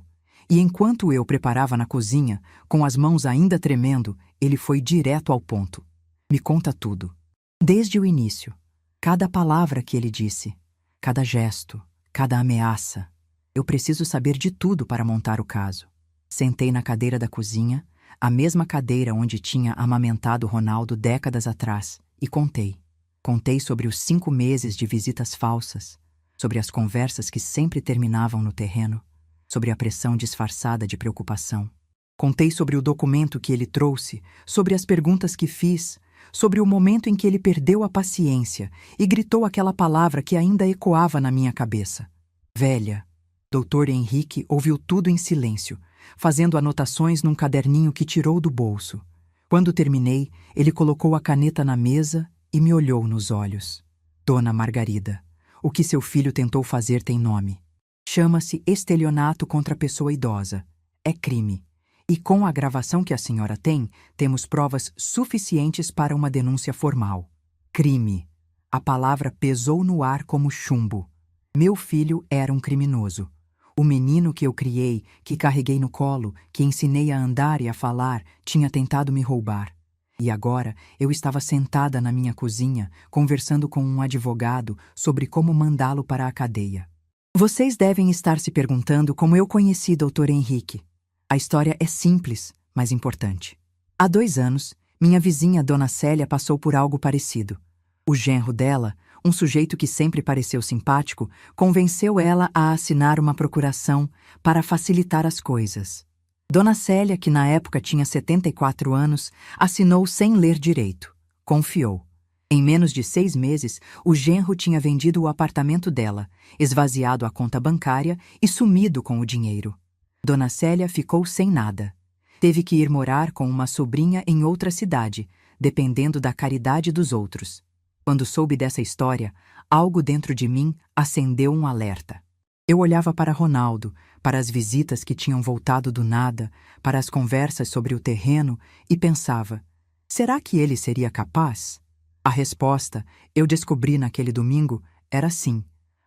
E enquanto eu preparava na cozinha, com as mãos ainda tremendo, ele foi direto ao ponto. Me conta tudo. Desde o início. Cada palavra que ele disse. Cada gesto. Cada ameaça. Eu preciso saber de tudo para montar o caso. Sentei na cadeira da cozinha, a mesma cadeira onde tinha amamentado Ronaldo décadas atrás, e contei. Contei sobre os 5 meses de visitas falsas, sobre as conversas que sempre terminavam no terreno, sobre a pressão disfarçada de preocupação. Contei sobre o documento que ele trouxe, sobre as perguntas que fiz, sobre o momento em que ele perdeu a paciência e gritou aquela palavra que ainda ecoava na minha cabeça. Velha. Dr. Henrique ouviu tudo em silêncio, fazendo anotações num caderninho que tirou do bolso. Quando terminei, ele colocou a caneta na mesa e me olhou nos olhos. Dona Margarida, o que seu filho tentou fazer tem nome. Chama-se estelionato contra pessoa idosa. É crime. E com a gravação que a senhora tem, temos provas suficientes para uma denúncia formal. Crime. A palavra pesou no ar como chumbo. Meu filho era um criminoso. O menino que eu criei, que carreguei no colo, que ensinei a andar e a falar, tinha tentado me roubar. E agora eu estava sentada na minha cozinha, conversando com um advogado sobre como mandá-lo para a cadeia. Vocês devem estar se perguntando como eu conheci Dr. Henrique. A história é simples, mas importante. Há 2 anos, minha vizinha Dona Célia passou por algo parecido. O genro dela, um sujeito que sempre pareceu simpático, convenceu ela a assinar uma procuração para facilitar as coisas. Dona Célia, que na época tinha 74 anos, assinou sem ler direito. Confiou. Em menos de 6 meses, o genro tinha vendido o apartamento dela, esvaziado a conta bancária e sumido com o dinheiro. Dona Célia ficou sem nada. Teve que ir morar com uma sobrinha em outra cidade, dependendo da caridade dos outros. Quando soube dessa história, algo dentro de mim acendeu um alerta. Eu olhava para Ronaldo, para as visitas que tinham voltado do nada, para as conversas sobre o terreno e pensava, será que ele seria capaz? A resposta, eu descobri naquele domingo, era sim.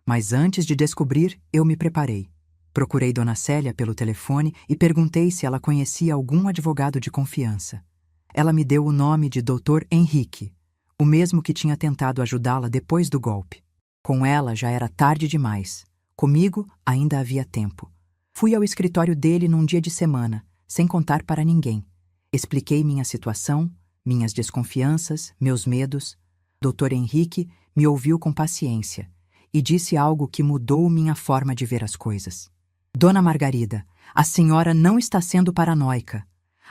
Mas antes de descobrir, eu me preparei. Procurei Dona Célia pelo telefone e perguntei se ela conhecia algum advogado de confiança. Ela me deu o nome de Dr. Henrique, o mesmo que tinha tentado ajudá-la depois do golpe. Com ela já era tarde demais. Comigo ainda havia tempo. Fui ao escritório dele num dia de semana, sem contar para ninguém. Expliquei minha situação, minhas desconfianças, meus medos. Dr. Henrique me ouviu com paciência e disse algo que mudou minha forma de ver as coisas. Dona Margarida, a senhora não está sendo paranoica.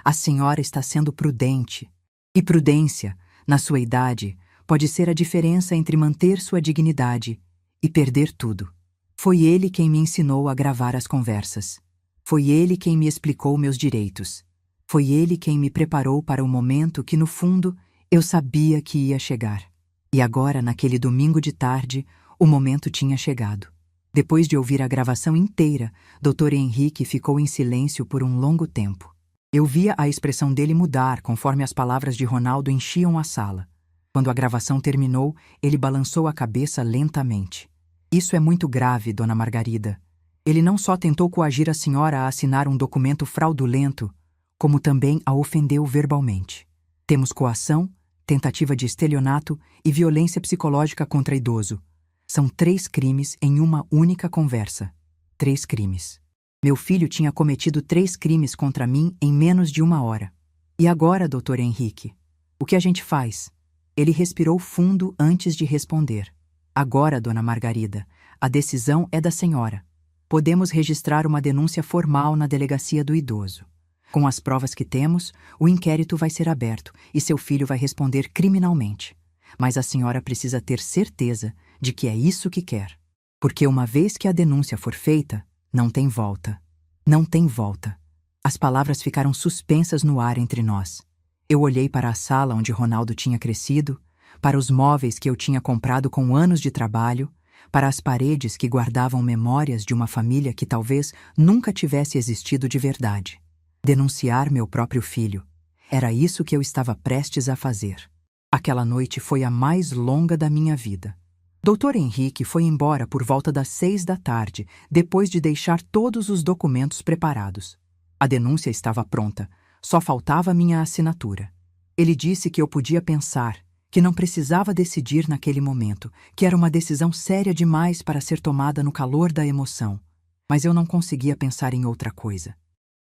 A senhora está sendo prudente. E prudência, na sua idade, pode ser a diferença entre manter sua dignidade e perder tudo. Foi ele quem me ensinou a gravar as conversas. Foi ele quem me explicou meus direitos. Foi ele quem me preparou para o momento que, no fundo, eu sabia que ia chegar. E agora, naquele domingo de tarde, o momento tinha chegado. Depois de ouvir a gravação inteira, Dr. Henrique ficou em silêncio por um longo tempo. Eu via a expressão dele mudar conforme as palavras de Ronaldo enchiam a sala. Quando a gravação terminou, ele balançou a cabeça lentamente. Isso é muito grave, Dona Margarida. Ele não só tentou coagir a senhora a assinar um documento fraudulento, como também a ofendeu verbalmente. Temos coação, tentativa de estelionato e violência psicológica contra idoso. São 3 crimes em uma única conversa. 3 crimes. Meu filho tinha cometido 3 crimes contra mim em menos de 1 hora. E agora, Dr. Henrique? O que a gente faz? Ele respirou fundo antes de responder. Agora, Dona Margarida, a decisão é da senhora. Podemos registrar uma denúncia formal na delegacia do idoso. Com as provas que temos, o inquérito vai ser aberto e seu filho vai responder criminalmente. Mas a senhora precisa ter certeza de que é isso que quer. Porque uma vez que a denúncia for feita, não tem volta. Não tem volta. As palavras ficaram suspensas no ar entre nós. Eu olhei para a sala onde Ronaldo tinha crescido, para os móveis que eu tinha comprado com anos de trabalho, para as paredes que guardavam memórias de uma família que talvez nunca tivesse existido de verdade. Denunciar meu próprio filho. Era isso que eu estava prestes a fazer. Aquela noite foi a mais longa da minha vida. Dr. Henrique foi embora por volta das 6 da tarde, depois de deixar todos os documentos preparados. A denúncia estava pronta, só faltava minha assinatura. Ele disse que eu podia pensar, que não precisava decidir naquele momento, que era uma decisão séria demais para ser tomada no calor da emoção. Mas eu não conseguia pensar em outra coisa.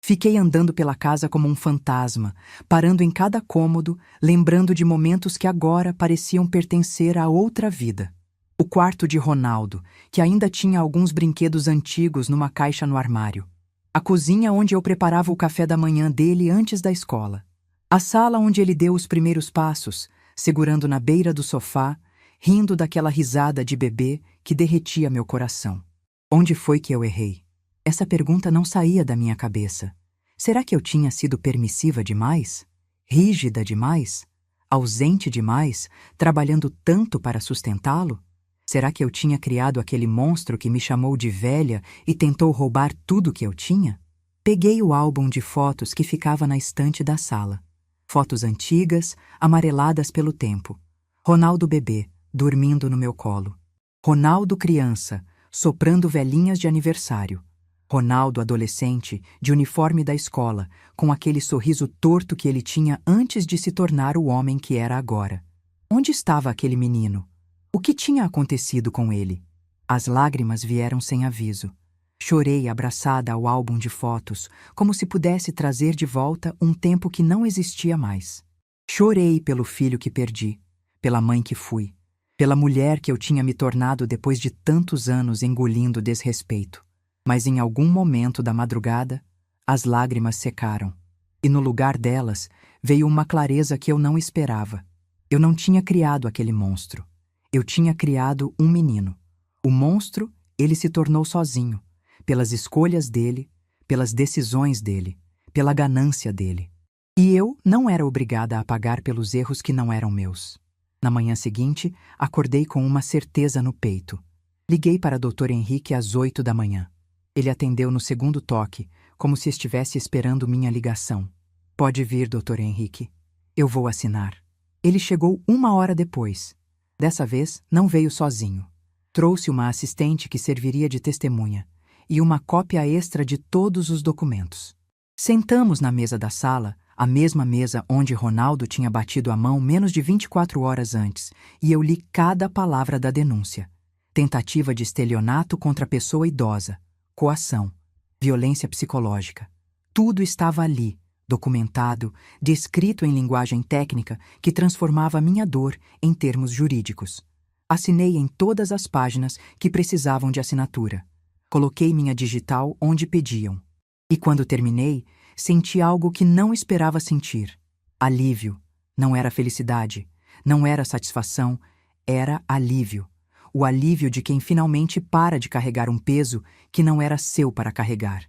Fiquei andando pela casa como um fantasma, parando em cada cômodo, lembrando de momentos que agora pareciam pertencer a outra vida. O quarto de Ronaldo, que ainda tinha alguns brinquedos antigos numa caixa no armário. A cozinha onde eu preparava o café da manhã dele antes da escola. A sala onde ele deu os primeiros passos, segurando na beira do sofá, rindo daquela risada de bebê que derretia meu coração. Onde foi que eu errei? Essa pergunta não saía da minha cabeça. Será que eu tinha sido permissiva demais? Rígida demais? Ausente demais, trabalhando tanto para sustentá-lo? Será que eu tinha criado aquele monstro que me chamou de velha e tentou roubar tudo que eu tinha? Peguei o álbum de fotos que ficava na estante da sala. Fotos antigas, amareladas pelo tempo. Ronaldo bebê, dormindo no meu colo. Ronaldo criança, soprando velhinhas de aniversário. Ronaldo adolescente, de uniforme da escola, com aquele sorriso torto que ele tinha antes de se tornar o homem que era agora. Onde estava aquele menino? O que tinha acontecido com ele? As lágrimas vieram sem aviso. Chorei abraçada ao álbum de fotos, como se pudesse trazer de volta um tempo que não existia mais. Chorei pelo filho que perdi, pela mãe que fui, pela mulher que eu tinha me tornado depois de tantos anos engolindo desrespeito. Mas em algum momento da madrugada, as lágrimas secaram, e no lugar delas veio uma clareza que eu não esperava. Eu não tinha criado aquele monstro. Eu tinha criado um menino. O monstro, ele se tornou sozinho, pelas escolhas dele, pelas decisões dele, pela ganância dele. E eu não era obrigada a pagar pelos erros que não eram meus. Na manhã seguinte, acordei com uma certeza no peito. Liguei para Dr. Henrique às 8 da manhã. Ele atendeu no segundo toque, como se estivesse esperando minha ligação. Pode vir, Dr. Henrique. Eu vou assinar. Ele chegou 1 hora depois. Dessa vez, não veio sozinho. Trouxe uma assistente que serviria de testemunha e uma cópia extra de todos os documentos. Sentamos na mesa da sala, a mesma mesa onde Ronaldo tinha batido a mão menos de 24 horas antes, e eu li cada palavra da denúncia. Tentativa de estelionato contra pessoa idosa. Coação, violência psicológica. Tudo estava ali, documentado, descrito em linguagem técnica que transformava minha dor em termos jurídicos. Assinei em todas as páginas que precisavam de assinatura. Coloquei minha digital onde pediam. E quando terminei, senti algo que não esperava sentir. Alívio. Não era felicidade, não era satisfação, era alívio. O alívio de quem finalmente para de carregar um peso que não era seu para carregar.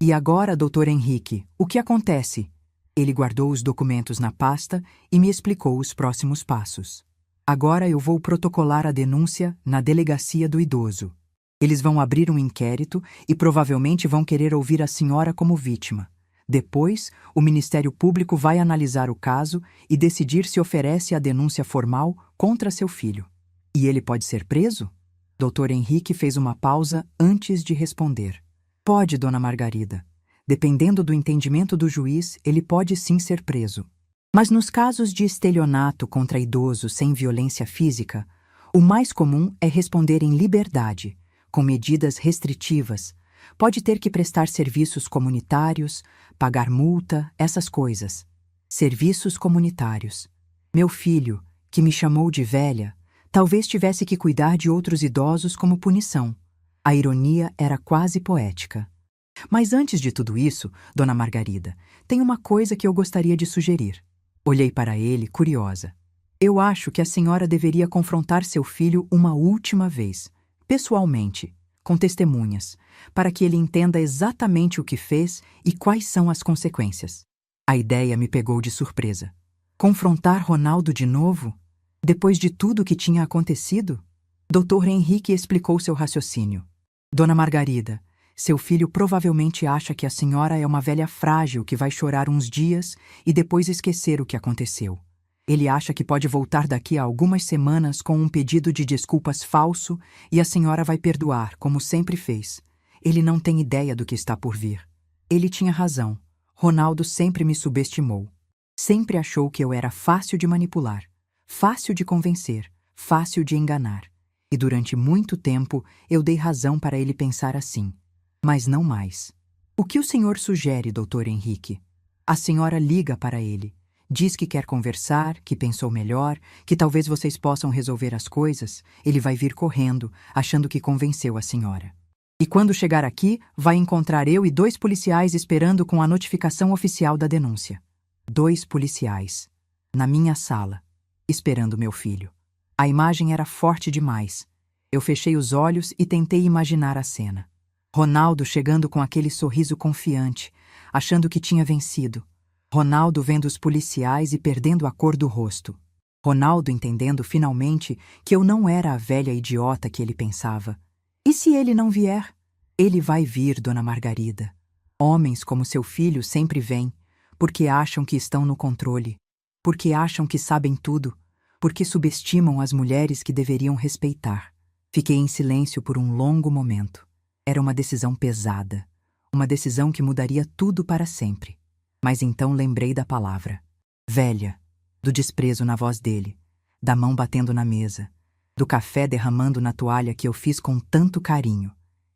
E agora, Dr. Henrique, o que acontece? Ele guardou os documentos na pasta e me explicou os próximos passos. Agora eu vou protocolar a denúncia na delegacia do idoso. Eles vão abrir um inquérito e provavelmente vão querer ouvir a senhora como vítima. Depois, o Ministério Público vai analisar o caso e decidir se oferece a denúncia formal contra seu filho. E ele pode ser preso? Dr. Henrique fez uma pausa antes de responder. Pode, Dona Margarida. Dependendo do entendimento do juiz, ele pode sim ser preso. Mas nos casos de estelionato contra idosos sem violência física, o mais comum é responder em liberdade, com medidas restritivas. Pode ter que prestar serviços comunitários, pagar multa, essas coisas. Serviços comunitários. Meu filho, que me chamou de velha, talvez tivesse que cuidar de outros idosos como punição. A ironia era quase poética. Mas antes de tudo isso, Dona Margarida, tem uma coisa que eu gostaria de sugerir. Olhei para ele, curiosa. Eu acho que a senhora deveria confrontar seu filho uma última vez, pessoalmente, com testemunhas, para que ele entenda exatamente o que fez e quais são as consequências. A ideia me pegou de surpresa. Confrontar Ronaldo de novo? Depois de tudo o que tinha acontecido? Dr. Henrique explicou seu raciocínio. Dona Margarida, seu filho provavelmente acha que a senhora é uma velha frágil que vai chorar uns dias e depois esquecer o que aconteceu. Ele acha que pode voltar daqui a algumas semanas com um pedido de desculpas falso e a senhora vai perdoar, como sempre fez. Ele não tem ideia do que está por vir. Ele tinha razão. Ronaldo sempre me subestimou. Sempre achou que eu era fácil de manipular, fácil de convencer, fácil de enganar. E durante muito tempo eu dei razão para ele pensar assim. Mas não mais. O que o senhor sugere, doutor Henrique? A senhora liga para ele. Diz que quer conversar, que pensou melhor, que talvez vocês possam resolver as coisas. Ele vai vir correndo, achando que convenceu a senhora. E quando chegar aqui, vai encontrar eu e 2 policiais esperando com a notificação oficial da denúncia. 2 policiais. Na minha sala, esperando meu filho. A imagem era forte demais. Eu fechei os olhos e tentei imaginar a cena. Ronaldo chegando com aquele sorriso confiante, achando que tinha vencido. Ronaldo vendo os policiais e perdendo a cor do rosto. Ronaldo entendendo finalmente que eu não era a velha idiota que ele pensava. E se ele não vier? Ele vai vir, dona Margarida. Homens como seu filho sempre vêm, porque acham que estão no controle, porque acham que sabem tudo, porque subestimam as mulheres que deveriam respeitar. Fiquei em silêncio por um longo momento. Era uma decisão pesada, uma decisão que mudaria tudo para sempre. Mas então lembrei da palavra. Velha, do desprezo na voz dele, da mão batendo na mesa, do café derramando na toalha que eu fiz com tanto carinho.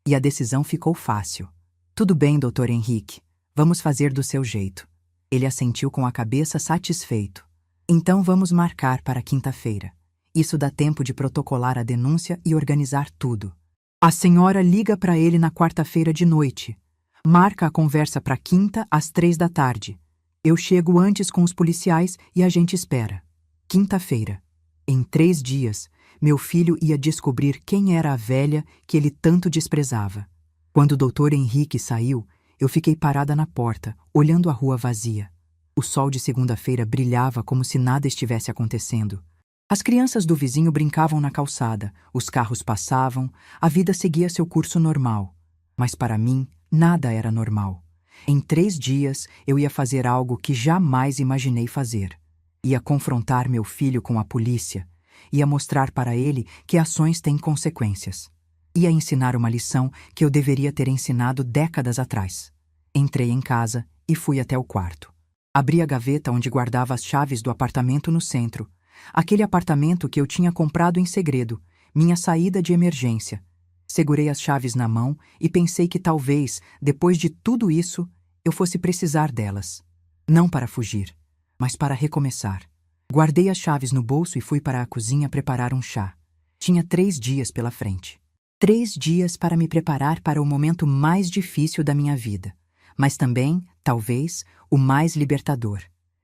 E a decisão ficou fácil. Tudo bem, doutor Henrique, vamos fazer do seu jeito. Ele assentiu com a cabeça satisfeito. Então vamos marcar para quinta-feira. Isso dá tempo de protocolar a denúncia e organizar tudo. A senhora liga para ele na quarta-feira de noite. Marca a conversa para quinta às 3 da tarde. Eu chego antes com os policiais e a gente espera. Quinta-feira. Em 3 dias, meu filho ia descobrir quem era a velha que ele tanto desprezava. Quando o doutor Henrique saiu, eu fiquei parada na porta, olhando a rua vazia. O sol de segunda-feira brilhava como se nada estivesse acontecendo. As crianças do vizinho brincavam na calçada, os carros passavam, a vida seguia seu curso normal. Mas para mim, nada era normal. Em 3 dias, eu ia fazer algo que jamais imaginei fazer. Ia confrontar meu filho com a polícia. Ia mostrar para ele que ações têm consequências. Ia ensinar uma lição que eu deveria ter ensinado décadas atrás. Entrei em casa e fui até o quarto. Abri a gaveta onde guardava as chaves do apartamento no centro. Aquele apartamento que eu tinha comprado em segredo, minha saída de emergência. Segurei as chaves na mão e pensei que talvez, depois de tudo isso, eu fosse precisar delas. Não para fugir, mas para recomeçar. Guardei as chaves no bolso e fui para a cozinha preparar um chá. Tinha 3 dias pela frente. 3 dias para me preparar para o momento mais difícil da minha vida, mas também, talvez, o mais libertador.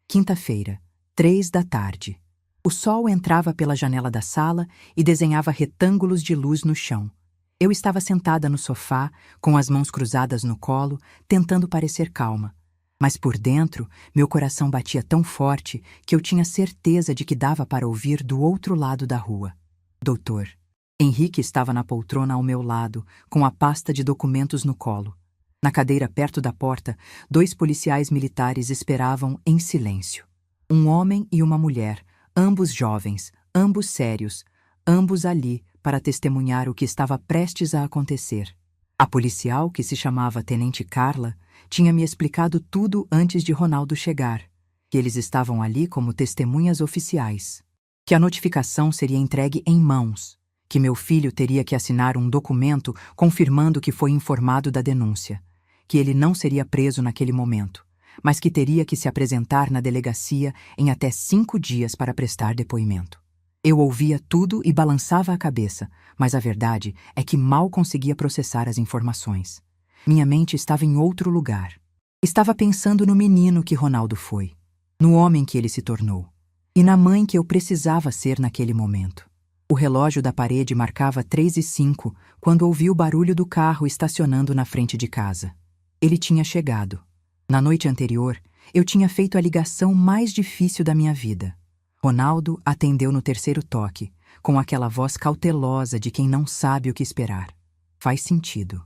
Quinta-feira, 3 da tarde. O sol entrava pela janela da sala e desenhava retângulos de luz no chão. Eu estava sentada no sofá, com as mãos cruzadas no colo, tentando parecer calma. Mas por dentro, meu coração batia tão forte que eu tinha certeza de que dava para ouvir do outro lado da rua. Doutor. Henrique estava na poltrona ao meu lado, com a pasta de documentos no colo. Na cadeira perto da porta, 2 policiais militares esperavam em silêncio. Um homem e uma mulher, ambos jovens, ambos sérios, ambos ali para testemunhar o que estava prestes a acontecer. A policial, que se chamava Tenente Carla, tinha me explicado tudo antes de Ronaldo chegar, que eles estavam ali como testemunhas oficiais, que a notificação seria entregue em mãos, que meu filho teria que assinar um documento confirmando que foi informado da denúncia, que ele não seria preso naquele momento, mas que teria que se apresentar na delegacia em até 5 dias para prestar depoimento. Eu ouvia tudo e balançava a cabeça, mas a verdade é que mal conseguia processar as informações. Minha mente estava em outro lugar. Estava pensando no menino que Ronaldo foi, no homem que ele se tornou, e na mãe que eu precisava ser naquele momento. O relógio da parede marcava 3h05 quando ouvi o barulho do carro estacionando na frente de casa. Ele tinha chegado. Na noite anterior, eu tinha feito a ligação mais difícil da minha vida. Ronaldo atendeu no 3º toque, com aquela voz cautelosa de quem não sabe o que esperar. Faz sentido.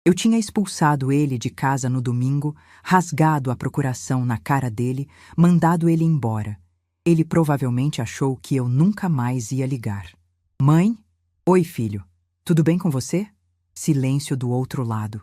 Eu tinha expulsado ele de casa no domingo, rasgado a procuração na cara dele, mandado ele embora. Ele provavelmente achou que eu nunca mais ia ligar. Mãe? Oi, filho. Tudo bem com você? Silêncio do outro lado.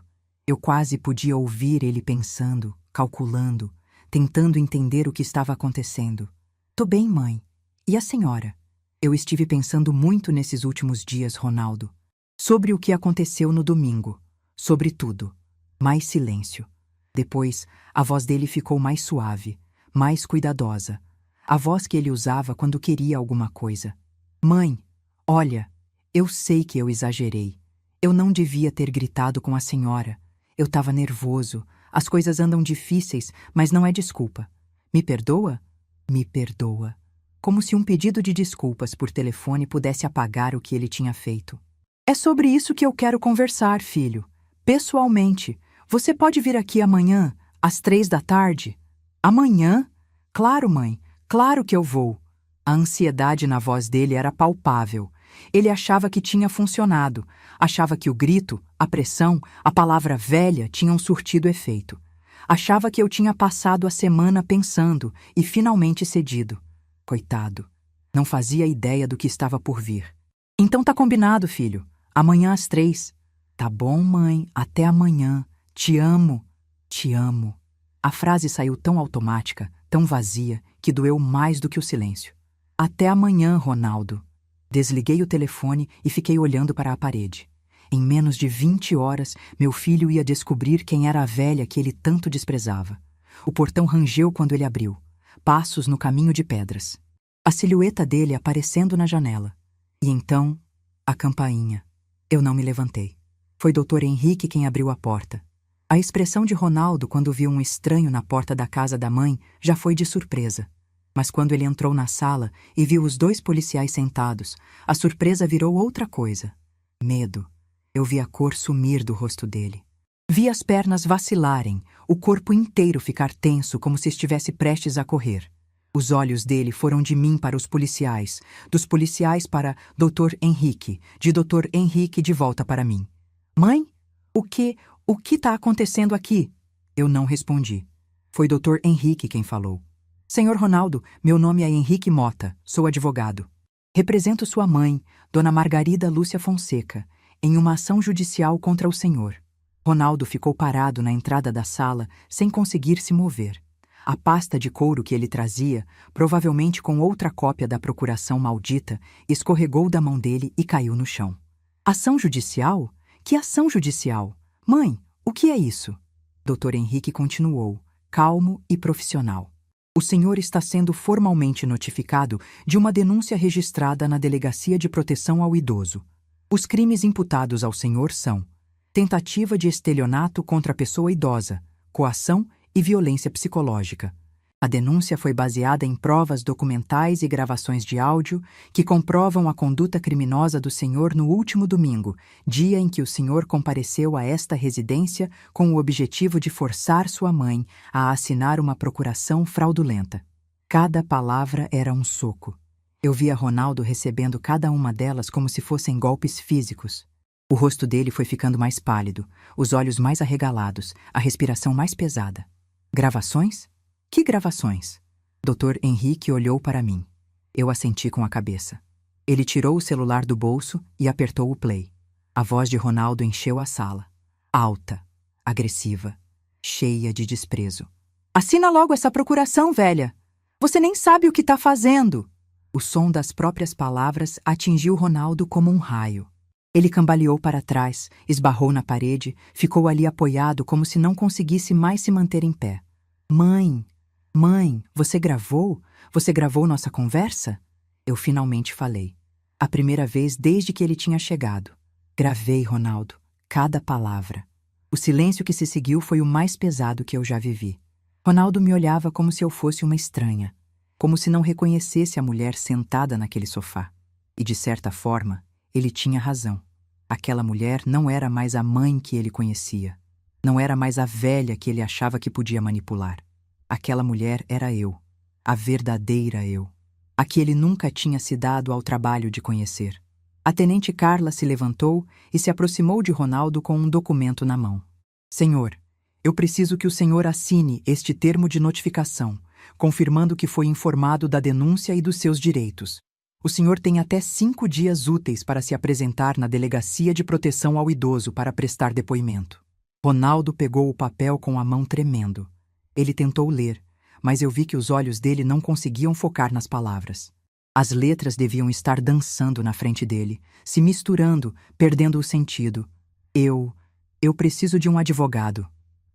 Eu quase podia ouvir ele pensando, calculando, tentando entender o que estava acontecendo. Tô bem, mãe. E a senhora? Eu estive pensando muito nesses últimos dias, Ronaldo. Sobre o que aconteceu no domingo. Sobre tudo. Mais silêncio. Depois, a voz dele ficou mais suave, mais cuidadosa. A voz que ele usava quando queria alguma coisa. Mãe, olha, eu sei que eu exagerei. Eu não devia ter gritado com a senhora. Eu estava nervoso. As coisas andam difíceis, mas não é desculpa. Me perdoa? Me perdoa. Como se um pedido de desculpas por telefone pudesse apagar o que ele tinha feito. É sobre isso que eu quero conversar, filho. Pessoalmente. Você pode vir aqui amanhã, às 3 da tarde? Amanhã? Claro, mãe. Claro que eu vou. A ansiedade na voz dele era palpável. Ele achava que tinha funcionado. Achava que o grito, a pressão, a palavra velha tinham surtido efeito. Achava que eu tinha passado a semana pensando e finalmente cedido. Coitado. Não fazia ideia do que estava por vir. Então tá combinado, filho. Amanhã às 3. Tá bom, mãe. Até amanhã. Te amo. Te amo. A frase saiu tão automática, tão vazia, que doeu mais do que o silêncio. Até amanhã, Ronaldo. Desliguei o telefone e fiquei olhando para a parede. Em menos de 20 horas, meu filho ia descobrir quem era a velha que ele tanto desprezava. O portão rangeu quando ele abriu. Passos no caminho de pedras. A silhueta dele aparecendo na janela. E então, a campainha. Eu não me levantei. Foi Dr. Henrique quem abriu a porta. A expressão de Ronaldo quando viu um estranho na porta da casa da mãe já foi de surpresa. Mas quando ele entrou na sala e viu os 2 policiais sentados, a surpresa virou outra coisa. Medo. Eu vi a cor sumir do rosto dele. Vi as pernas vacilarem, o corpo inteiro ficar tenso como se estivesse prestes a correr. Os olhos dele foram de mim para os policiais, dos policiais para Dr. Henrique, de Dr. Henrique de volta para mim. Mãe? O que está acontecendo aqui? Eu não respondi. Foi Dr. Henrique quem falou. Senhor Ronaldo, meu nome é Henrique Mota, sou advogado. Represento sua mãe, Dona Margarida Lúcia Fonseca, em uma ação judicial contra o senhor. Ronaldo ficou parado na entrada da sala, sem conseguir se mover. A pasta de couro que ele trazia, provavelmente com outra cópia da procuração maldita, escorregou da mão dele e caiu no chão. Ação judicial? Que ação judicial? Mãe, o que é isso? Dr. Henrique continuou, calmo e profissional. O senhor está sendo formalmente notificado de uma denúncia registrada na Delegacia de Proteção ao Idoso. Os crimes imputados ao senhor são tentativa de estelionato contra a pessoa idosa, coação e violência psicológica. A denúncia foi baseada em provas documentais e gravações de áudio que comprovam a conduta criminosa do senhor no último domingo, dia em que o senhor compareceu a esta residência com o objetivo de forçar sua mãe a assinar uma procuração fraudulenta. Cada palavra era um soco. Eu via Ronaldo recebendo cada uma delas como se fossem golpes físicos. O rosto dele foi ficando mais pálido, os olhos mais arregalados, a respiração mais pesada. Gravações? Que gravações? Dr. Henrique olhou para mim. Eu assenti com a cabeça. Ele tirou o celular do bolso e apertou o play. A voz de Ronaldo encheu a sala. Alta, agressiva, cheia de desprezo. Assina logo essa procuração, velha! Você nem sabe o que está fazendo! O som das próprias palavras atingiu Ronaldo como um raio. Ele cambaleou para trás, esbarrou na parede, ficou ali apoiado como se não conseguisse mais se manter em pé. Mãe! Mãe, você gravou? Você gravou nossa conversa? Eu finalmente falei. A primeira vez desde que ele tinha chegado. Gravei, Ronaldo, cada palavra. O silêncio que se seguiu foi o mais pesado que eu já vivi. Ronaldo me olhava como se eu fosse uma estranha, como se não reconhecesse a mulher sentada naquele sofá. E, de certa forma, ele tinha razão. Aquela mulher não era mais a mãe que ele conhecia. Não era mais a velha que ele achava que podia manipular. Aquela mulher era eu, a verdadeira eu, a que ele nunca tinha se dado ao trabalho de conhecer. A tenente Carla se levantou e se aproximou de Ronaldo com um documento na mão. Senhor, eu preciso que o senhor assine este termo de notificação, confirmando que foi informado da denúncia e dos seus direitos. O senhor tem até 5 dias úteis para se apresentar na Delegacia de Proteção ao Idoso para prestar depoimento. Ronaldo pegou o papel com a mão tremendo. Ele tentou ler, mas eu vi que os olhos dele não conseguiam focar nas palavras. As letras deviam estar dançando na frente dele, se misturando, perdendo o sentido. Eu preciso de um advogado.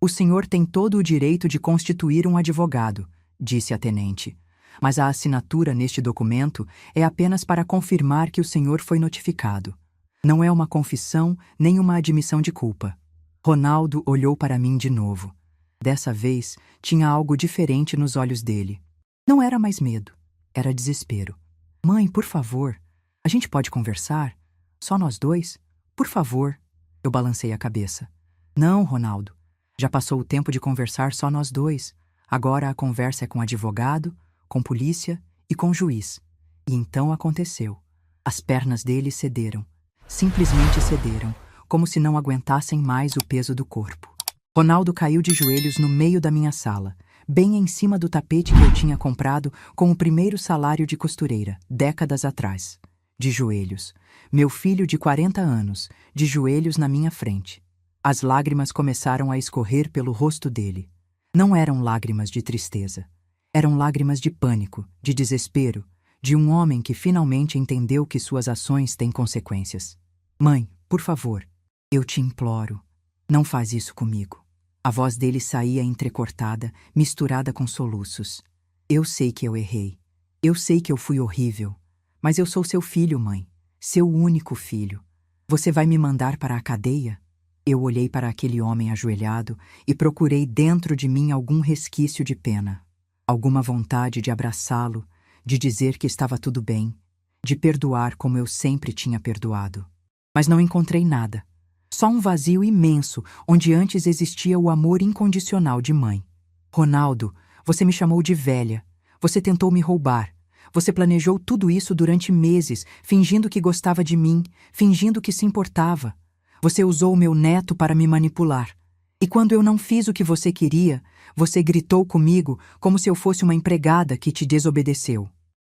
O senhor tem todo o direito de constituir um advogado, disse a tenente. Mas a assinatura neste documento é apenas para confirmar que o senhor foi notificado. Não é uma confissão nem uma admissão de culpa. Ronaldo olhou para mim de novo. Dessa vez, tinha algo diferente nos olhos dele. Não era mais medo, era desespero. Mãe, por favor, a gente pode conversar? Só nós dois? Por favor. Eu balancei a cabeça. Não, Ronaldo. Já passou o tempo de conversar só nós dois. Agora a conversa é com advogado, com polícia e com juiz. E então aconteceu. As pernas dele cederam. Simplesmente cederam, como se não aguentassem mais o peso do corpo. Ronaldo caiu de joelhos no meio da minha sala, bem em cima do tapete que eu tinha comprado com o primeiro salário de costureira, décadas atrás. De joelhos. Meu filho de 40 anos, de joelhos na minha frente. As lágrimas começaram a escorrer pelo rosto dele. Não eram lágrimas de tristeza. Eram lágrimas de pânico, de desespero, de um homem que finalmente entendeu que suas ações têm consequências. Mãe, por favor, eu te imploro, não faz isso comigo. A voz dele saía entrecortada, misturada com soluços. Eu sei que eu errei. Eu sei que eu fui horrível. Mas eu sou seu filho, mãe. Seu único filho. Você vai me mandar para a cadeia? Eu olhei para aquele homem ajoelhado e procurei dentro de mim algum resquício de pena. Alguma vontade de abraçá-lo, de dizer que estava tudo bem, de perdoar como eu sempre tinha perdoado. Mas não encontrei nada. Só um vazio imenso, onde antes existia o amor incondicional de mãe. Ronaldo, você me chamou de velha. Você tentou me roubar. Você planejou tudo isso durante meses, fingindo que gostava de mim, fingindo que se importava. Você usou o meu neto para me manipular. E quando eu não fiz o que você queria, você gritou comigo como se eu fosse uma empregada que te desobedeceu.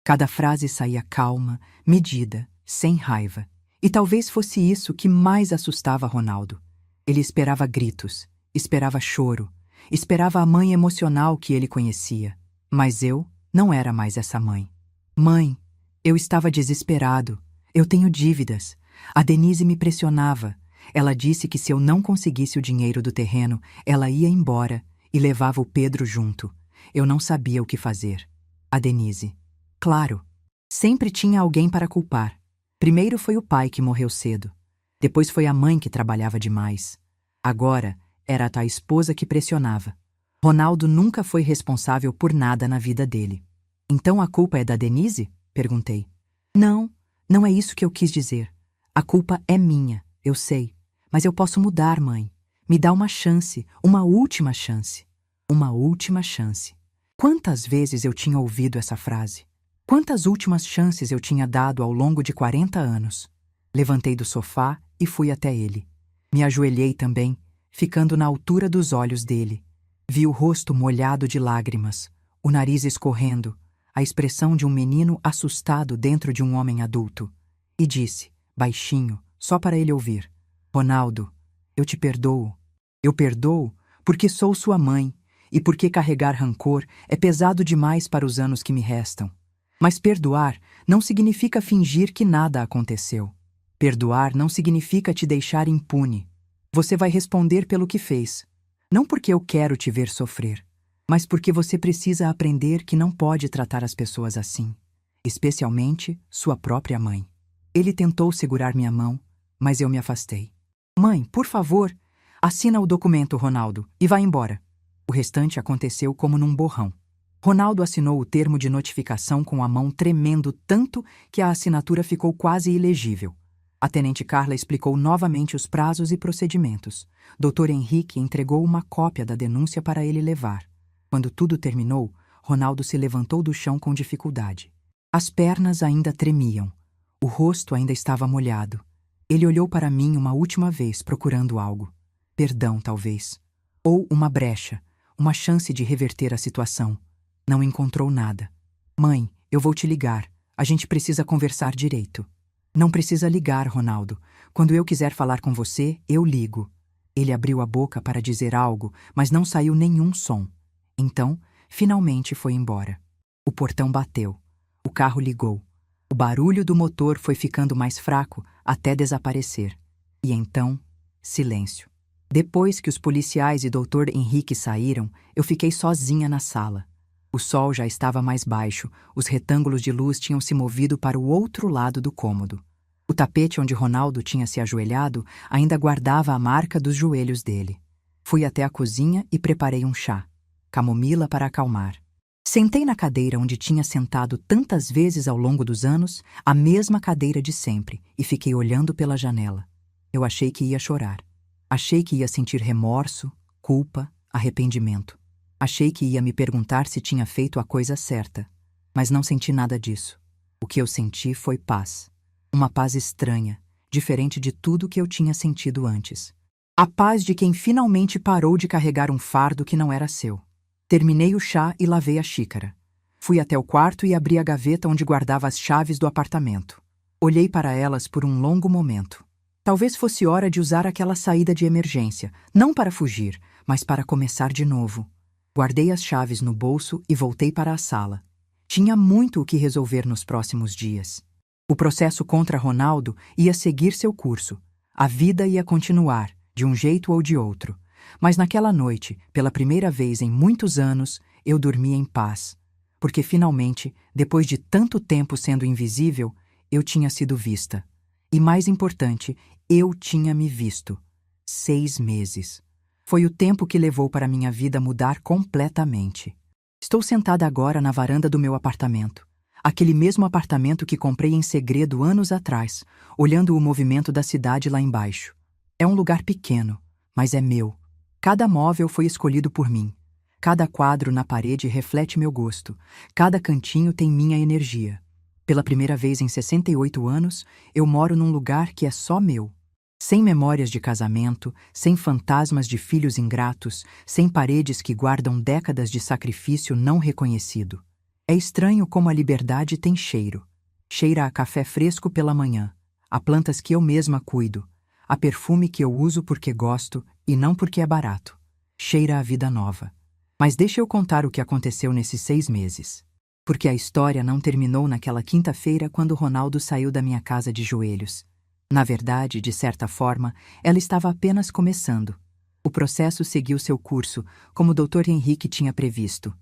Cada frase saía calma, medida, sem raiva. E talvez fosse isso que mais assustava Ronaldo. Ele esperava gritos, esperava choro, esperava a mãe emocional que ele conhecia. Mas eu não era mais essa mãe. Mãe, eu estava desesperado. Eu tenho dívidas. A Denise me pressionava. Ela disse que se eu não conseguisse o dinheiro do terreno, ela ia embora e levava o Pedro junto. Eu não sabia o que fazer. A Denise. Claro, sempre tinha alguém para culpar. Primeiro foi o pai que morreu cedo. Depois foi a mãe que trabalhava demais. Agora era a esposa que pressionava. Ronaldo nunca foi responsável por nada na vida dele. Então a culpa é da Denise? Perguntei. Não, não é isso que eu quis dizer. A culpa é minha, eu sei. Mas eu posso mudar, mãe. Me dá uma chance, uma última chance. Uma última chance. Quantas vezes eu tinha ouvido essa frase? Quantas últimas chances eu tinha dado ao longo de 40 anos? Levantei do sofá e fui até ele. Me ajoelhei também, ficando na altura dos olhos dele. Vi o rosto molhado de lágrimas, o nariz escorrendo, a expressão de um menino assustado dentro de um homem adulto. E disse, baixinho, só para ele ouvir: Ronaldo, eu te perdoo. Eu perdoo porque sou sua mãe e porque carregar rancor é pesado demais para os anos que me restam. Mas perdoar não significa fingir que nada aconteceu. Perdoar não significa te deixar impune. Você vai responder pelo que fez. Não porque eu quero te ver sofrer, mas porque você precisa aprender que não pode tratar as pessoas assim, especialmente sua própria mãe. Ele tentou segurar minha mão, mas eu me afastei. Mãe, por favor, assina o documento, Ronaldo, e vá embora. O restante aconteceu como num borrão. Ronaldo assinou o termo de notificação com a mão tremendo tanto que a assinatura ficou quase ilegível. A tenente Carla explicou novamente os prazos e procedimentos. Dr. Henrique entregou uma cópia da denúncia para ele levar. Quando tudo terminou, Ronaldo se levantou do chão com dificuldade. As pernas ainda tremiam. O rosto ainda estava molhado. Ele olhou para mim uma última vez, procurando algo. Perdão, talvez. Ou uma brecha, uma chance de reverter a situação. Não encontrou nada. Mãe, eu vou te ligar. A gente precisa conversar direito. Não precisa ligar, Ronaldo. Quando eu quiser falar com você, eu ligo. Ele abriu a boca para dizer algo, mas não saiu nenhum som. Então, finalmente foi embora. O portão bateu. O carro ligou. O barulho do motor foi ficando mais fraco até desaparecer. E então, silêncio. Depois que os policiais e Dr. Henrique saíram, eu fiquei sozinha na sala. O sol já estava mais baixo, os retângulos de luz tinham se movido para o outro lado do cômodo. O tapete onde Ronaldo tinha se ajoelhado ainda guardava a marca dos joelhos dele. Fui até a cozinha e preparei um chá, camomila para acalmar. Sentei na cadeira onde tinha sentado tantas vezes ao longo dos anos, a mesma cadeira de sempre, e fiquei olhando pela janela. Eu achei que ia chorar. Achei que ia sentir remorso, culpa, arrependimento. Achei que ia me perguntar se tinha feito a coisa certa, mas não senti nada disso. O que eu senti foi paz. Uma paz estranha, diferente de tudo que eu tinha sentido antes. A paz de quem finalmente parou de carregar um fardo que não era seu. Terminei o chá e lavei a xícara. Fui até o quarto e abri a gaveta onde guardava as chaves do apartamento. Olhei para elas por um longo momento. Talvez fosse hora de usar aquela saída de emergência, não para fugir, mas para começar de novo. Guardei as chaves no bolso e voltei para a sala. Tinha muito o que resolver nos próximos dias. O processo contra Ronaldo ia seguir seu curso. A vida ia continuar, de um jeito ou de outro. Mas naquela noite, pela primeira vez em muitos anos, eu dormi em paz. Porque finalmente, depois de tanto tempo sendo invisível, eu tinha sido vista. E mais importante, eu tinha me visto. 6 meses. Foi o tempo que levou para minha vida mudar completamente. Estou sentada agora na varanda do meu apartamento. Aquele mesmo apartamento que comprei em segredo anos atrás, olhando o movimento da cidade lá embaixo. É um lugar pequeno, mas é meu. Cada móvel foi escolhido por mim. Cada quadro na parede reflete meu gosto. Cada cantinho tem minha energia. Pela primeira vez em 68 anos, eu moro num lugar que é só meu. Sem memórias de casamento, sem fantasmas de filhos ingratos, sem paredes que guardam décadas de sacrifício não reconhecido. É estranho como a liberdade tem cheiro. Cheira a café fresco pela manhã, a plantas que eu mesma cuido, a perfume que eu uso porque gosto e não porque é barato. Cheira a vida nova. Mas deixa eu contar o que aconteceu nesses 6 meses. Porque a história não terminou naquela quinta-feira quando Ronaldo saiu da minha casa de joelhos. Na verdade, de certa forma, ela estava apenas começando. O processo seguiu seu curso, como o Dr. Henrique tinha previsto.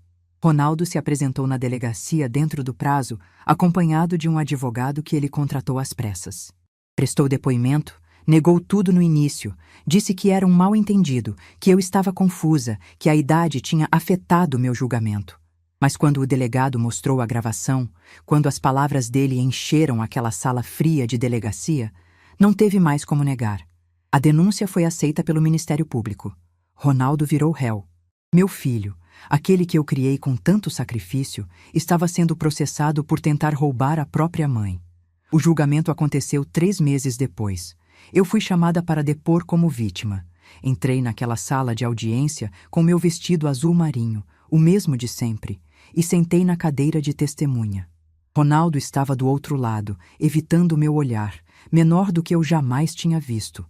Ronaldo se apresentou na delegacia dentro do prazo, acompanhado de um advogado que ele contratou às pressas. Prestou depoimento, negou tudo no início, disse que era um mal-entendido, que eu estava confusa, que a idade tinha afetado meu julgamento. Mas quando o delegado mostrou a gravação, quando as palavras dele encheram aquela sala fria de delegacia, não teve mais como negar. A denúncia foi aceita pelo Ministério Público. Ronaldo virou réu. Meu filho, aquele que eu criei com tanto sacrifício, estava sendo processado por tentar roubar a própria mãe. O julgamento aconteceu 3 meses depois. Eu fui chamada para depor como vítima. Entrei naquela sala de audiência com meu vestido azul marinho, o mesmo de sempre, e sentei na cadeira de testemunha. Ronaldo estava do outro lado, evitando meu olhar, menor do que eu jamais tinha visto.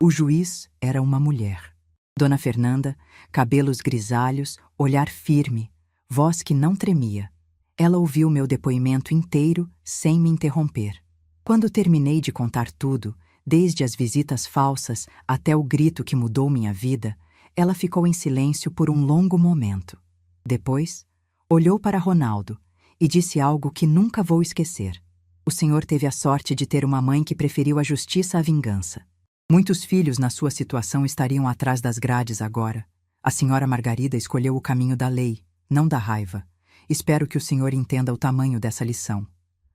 O juiz era uma mulher. Dona Fernanda, cabelos grisalhos, olhar firme, voz que não tremia. Ela ouviu meu depoimento inteiro, sem me interromper. Quando terminei de contar tudo, desde as visitas falsas até o grito que mudou minha vida, ela ficou em silêncio por um longo momento. Depois, olhou para Ronaldo e disse algo que nunca vou esquecer. O senhor teve a sorte de ter uma mãe que preferiu a justiça à vingança. Muitos filhos na sua situação estariam atrás das grades agora. A senhora Margarida escolheu o caminho da lei, não da raiva. Espero que o senhor entenda o tamanho dessa lição.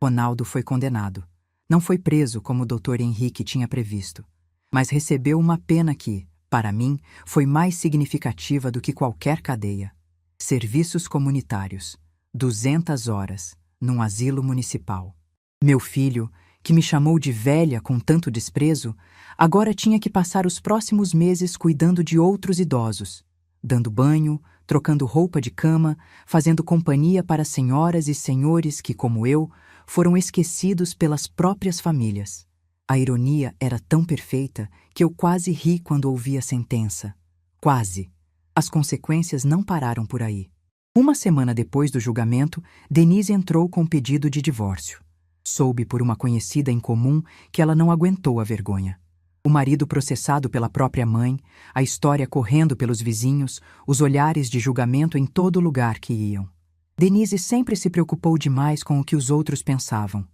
Ronaldo foi condenado. Não foi preso como o Dr. Henrique tinha previsto, mas recebeu uma pena que, para mim, foi mais significativa do que qualquer cadeia. Serviços comunitários. 200 horas, num asilo municipal. Meu filho, que me chamou de velha com tanto desprezo, agora tinha que passar os próximos meses cuidando de outros idosos, dando banho, trocando roupa de cama, fazendo companhia para senhoras e senhores que, como eu, foram esquecidos pelas próprias famílias. A ironia era tão perfeita que eu quase ri quando ouvi a sentença. Quase. As consequências não pararam por aí. Uma semana depois do julgamento, Denise entrou com pedido de divórcio. Soube por uma conhecida em comum que ela não aguentou a vergonha. O marido processado pela própria mãe, a história correndo pelos vizinhos, os olhares de julgamento em todo lugar que iam. Denise sempre se preocupou demais com o que os outros pensavam.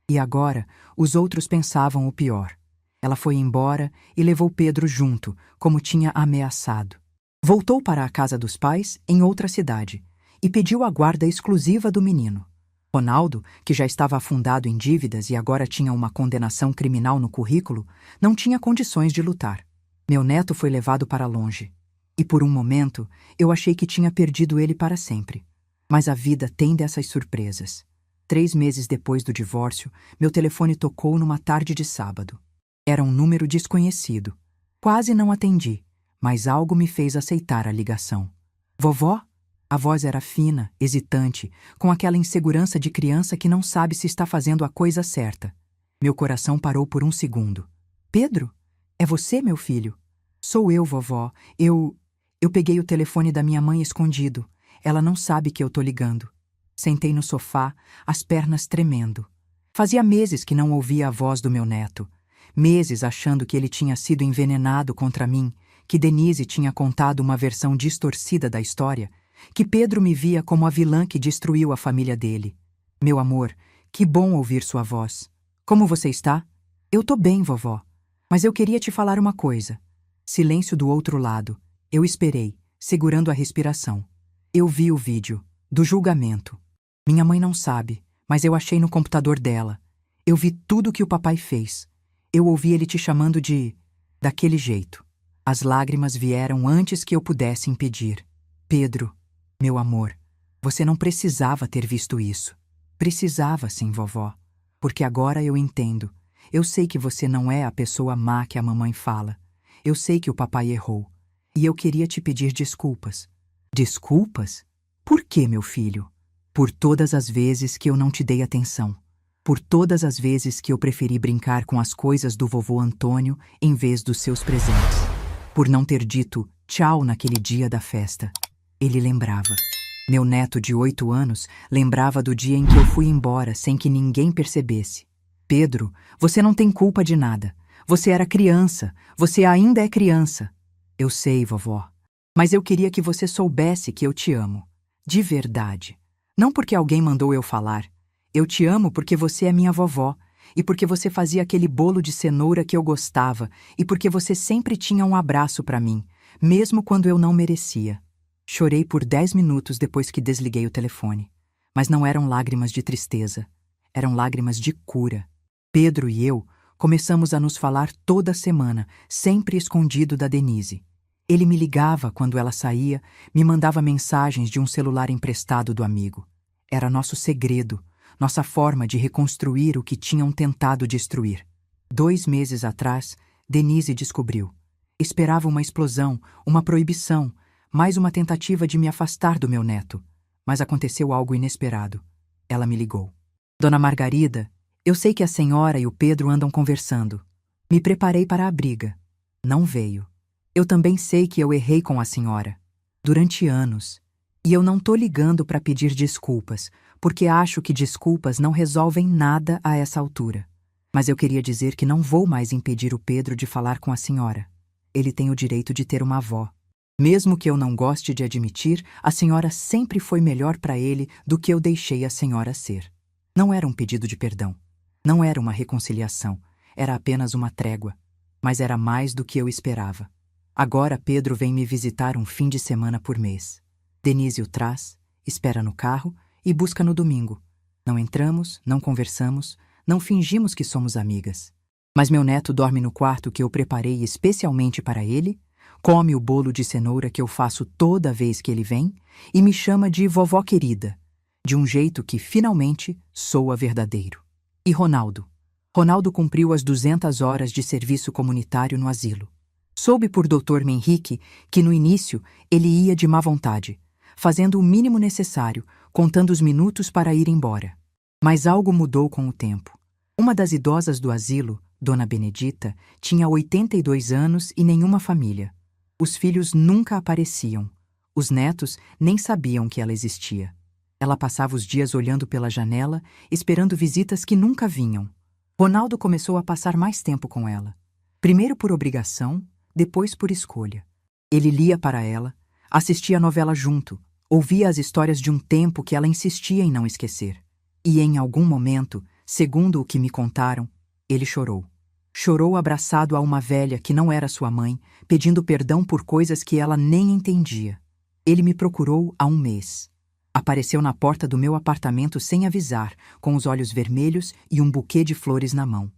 E agora, os outros pensavam o pior. Ela foi embora e levou Pedro junto, como tinha ameaçado. Voltou para a casa dos pais, em outra cidade, e pediu a guarda exclusiva do menino. Ronaldo, que já estava afundado em dívidas e agora tinha uma condenação criminal no currículo, não tinha condições de lutar. Meu neto foi levado para longe. E por um momento, eu achei que tinha perdido ele para sempre. Mas a vida tem dessas surpresas. 3 meses depois do divórcio, meu telefone tocou numa tarde de sábado. Era um número desconhecido. Quase não atendi, mas algo me fez aceitar a ligação. Vovó? A voz era fina, hesitante, com aquela insegurança de criança que não sabe se está fazendo a coisa certa. Meu coração parou por um segundo. Pedro? É você, meu filho? Sou eu, vovó. Eu peguei o telefone da minha mãe escondido. Ela não sabe que eu tô ligando. Sentei no sofá, as pernas tremendo. Fazia meses que não ouvia a voz do meu neto. Meses achando que ele tinha sido envenenado contra mim, que Denise tinha contado uma versão distorcida da história, que Pedro me via como a vilã que destruiu a família dele. Meu amor, que bom ouvir sua voz. Como você está? Eu tô bem, vovó. Mas eu queria te falar uma coisa. Silêncio do outro lado. Eu esperei, segurando a respiração. Eu vi o vídeo, do julgamento. Minha mãe não sabe, mas eu achei no computador dela. Eu vi tudo que o papai fez. Eu ouvi ele te chamando de... daquele jeito. As lágrimas vieram antes que eu pudesse impedir. Pedro, meu amor, você não precisava ter visto isso. Precisava sim, vovó. Porque agora eu entendo. Eu sei que você não é a pessoa má que a mamãe fala. Eu sei que o papai errou. E eu queria te pedir desculpas. Desculpas? Por quê, meu filho? Por todas as vezes que eu não te dei atenção. Por todas as vezes que eu preferi brincar com as coisas do vovô Antônio em vez dos seus presentes. Por não ter dito tchau naquele dia da festa. Ele lembrava. Meu neto de 8 anos lembrava do dia em que eu fui embora sem que ninguém percebesse. Pedro, você não tem culpa de nada. Você era criança. Você ainda é criança. Eu sei, vovó. Mas eu queria que você soubesse que eu te amo. De verdade. Não porque alguém mandou eu falar. Eu te amo porque você é minha vovó. E porque você fazia aquele bolo de cenoura que eu gostava. E porque você sempre tinha um abraço para mim, mesmo quando eu não merecia. Chorei por 10 minutos depois que desliguei o telefone. Mas não eram lágrimas de tristeza. Eram lágrimas de cura. Pedro e eu começamos a nos falar toda semana, sempre escondido da Denise. Ele me ligava quando ela saía, me mandava mensagens de um celular emprestado do amigo. Era nosso segredo, nossa forma de reconstruir o que tinham tentado destruir. 2 meses atrás, Denise descobriu. Esperava uma explosão, uma proibição, mais uma tentativa de me afastar do meu neto. Mas aconteceu algo inesperado. Ela me ligou. Dona Margarida, eu sei que a senhora e o Pedro andam conversando. Me preparei para a briga. Não veio. Eu também sei que eu errei com a senhora. Durante anos. E eu não tô ligando para pedir desculpas, porque acho que desculpas não resolvem nada a essa altura. Mas eu queria dizer que não vou mais impedir o Pedro de falar com a senhora. Ele tem o direito de ter uma avó. Mesmo que eu não goste de admitir, a senhora sempre foi melhor para ele do que eu deixei a senhora ser. Não era um pedido de perdão. Não era uma reconciliação. Era apenas uma trégua. Mas era mais do que eu esperava. Agora Pedro vem me visitar um fim de semana por mês. Denise o traz, espera no carro e busca no domingo. Não entramos, não conversamos, não fingimos que somos amigas. Mas meu neto dorme no quarto que eu preparei especialmente para ele, come o bolo de cenoura que eu faço toda vez que ele vem e me chama de vovó querida, de um jeito que finalmente soa verdadeiro. E Ronaldo? Ronaldo cumpriu as 200 horas de serviço comunitário no asilo. Soube por Dr. Menrique que no início ele ia de má vontade, fazendo o mínimo necessário, contando os minutos para ir embora. Mas algo mudou com o tempo. Uma das idosas do asilo, Dona Benedita, tinha 82 anos e nenhuma família. Os filhos nunca apareciam. Os netos nem sabiam que ela existia. Ela passava os dias olhando pela janela, esperando visitas que nunca vinham. Ronaldo começou a passar mais tempo com ela. Primeiro por obrigação, depois por escolha. Ele lia para ela, assistia a novela junto, ouvia as histórias de um tempo que ela insistia em não esquecer. E em algum momento, segundo o que me contaram, ele chorou. Chorou abraçado a uma velha que não era sua mãe, pedindo perdão por coisas que ela nem entendia. Ele me procurou há um mês. Apareceu na porta do meu apartamento sem avisar, com os olhos vermelhos e um buquê de flores na mão.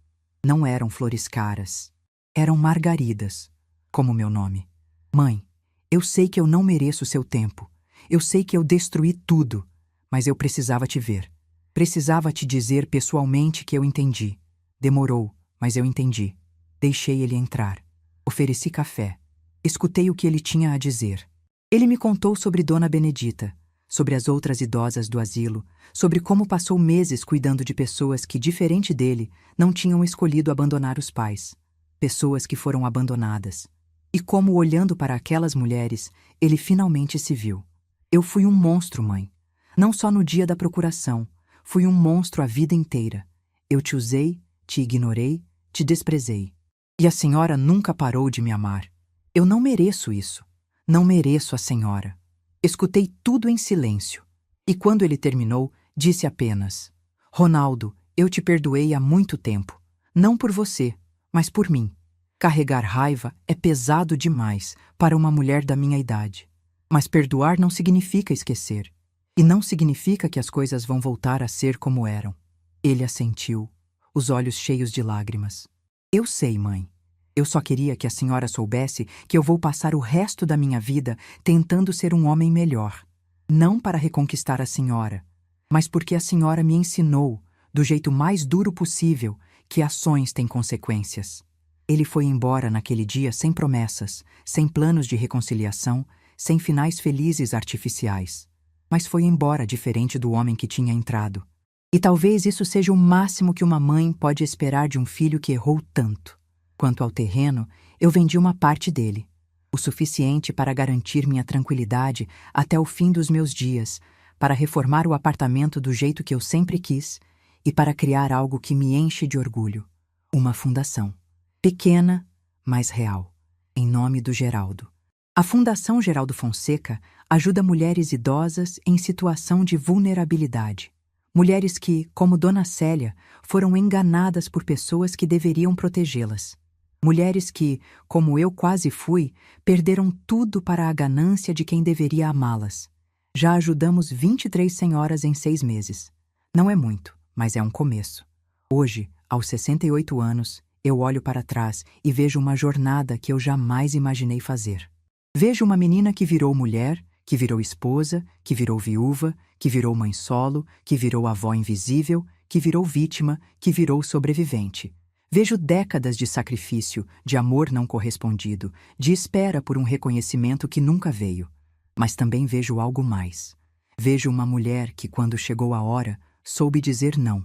Não eram flores caras. Eram margaridas, como meu nome. Mãe, eu sei que eu não mereço seu tempo. Eu sei que eu destruí tudo, mas eu precisava te ver. Precisava te dizer pessoalmente que eu entendi. Demorou, mas eu entendi. Deixei ele entrar. Ofereci café. Escutei o que ele tinha a dizer. Ele me contou sobre Dona Benedita, sobre as outras idosas do asilo, sobre como passou meses cuidando de pessoas que, diferente dele, não tinham escolhido abandonar os pais. Pessoas que foram abandonadas. E como, olhando para aquelas mulheres, ele finalmente se viu. Eu fui um monstro, mãe. Não só no dia da procuração. Fui um monstro a vida inteira. Eu te usei, te ignorei, te desprezei. E a senhora nunca parou de me amar. Eu não mereço isso. Não mereço a senhora. Escutei tudo em silêncio. E quando ele terminou, disse apenas: Ronaldo, eu te perdoei há muito tempo. Não por você, mas por mim. Carregar raiva é pesado demais para uma mulher da minha idade. Mas perdoar não significa esquecer. E não significa que as coisas vão voltar a ser como eram. Ele assentiu, os olhos cheios de lágrimas. Eu sei, mãe. Eu só queria que a senhora soubesse que eu vou passar o resto da minha vida tentando ser um homem melhor. Não para reconquistar a senhora, mas porque a senhora me ensinou, do jeito mais duro possível, que ações têm consequências. Ele foi embora naquele dia sem promessas, sem planos de reconciliação, sem finais felizes artificiais. Mas foi embora diferente do homem que tinha entrado. E talvez isso seja o máximo que uma mãe pode esperar de um filho que errou tanto. Quanto ao terreno, eu vendi uma parte dele, o suficiente para garantir minha tranquilidade até o fim dos meus dias, para reformar o apartamento do jeito que eu sempre quis e para criar algo que me enche de orgulho. Uma fundação. Pequena, mas real, em nome do Geraldo. A Fundação Geraldo Fonseca ajuda mulheres idosas em situação de vulnerabilidade. Mulheres que, como Dona Célia, foram enganadas por pessoas que deveriam protegê-las. Mulheres que, como eu quase fui, perderam tudo para a ganância de quem deveria amá-las. Já ajudamos 23 senhoras em 6 meses. Não é muito, mas é um começo. Hoje, aos 68 anos, eu olho para trás e vejo uma jornada que eu jamais imaginei fazer. Vejo uma menina que virou mulher, que virou esposa, que virou viúva, que virou mãe solo, que virou avó invisível, que virou vítima, que virou sobrevivente. Vejo décadas de sacrifício, de amor não correspondido, de espera por um reconhecimento que nunca veio. Mas também vejo algo mais. Vejo uma mulher que, quando chegou a hora, soube dizer não.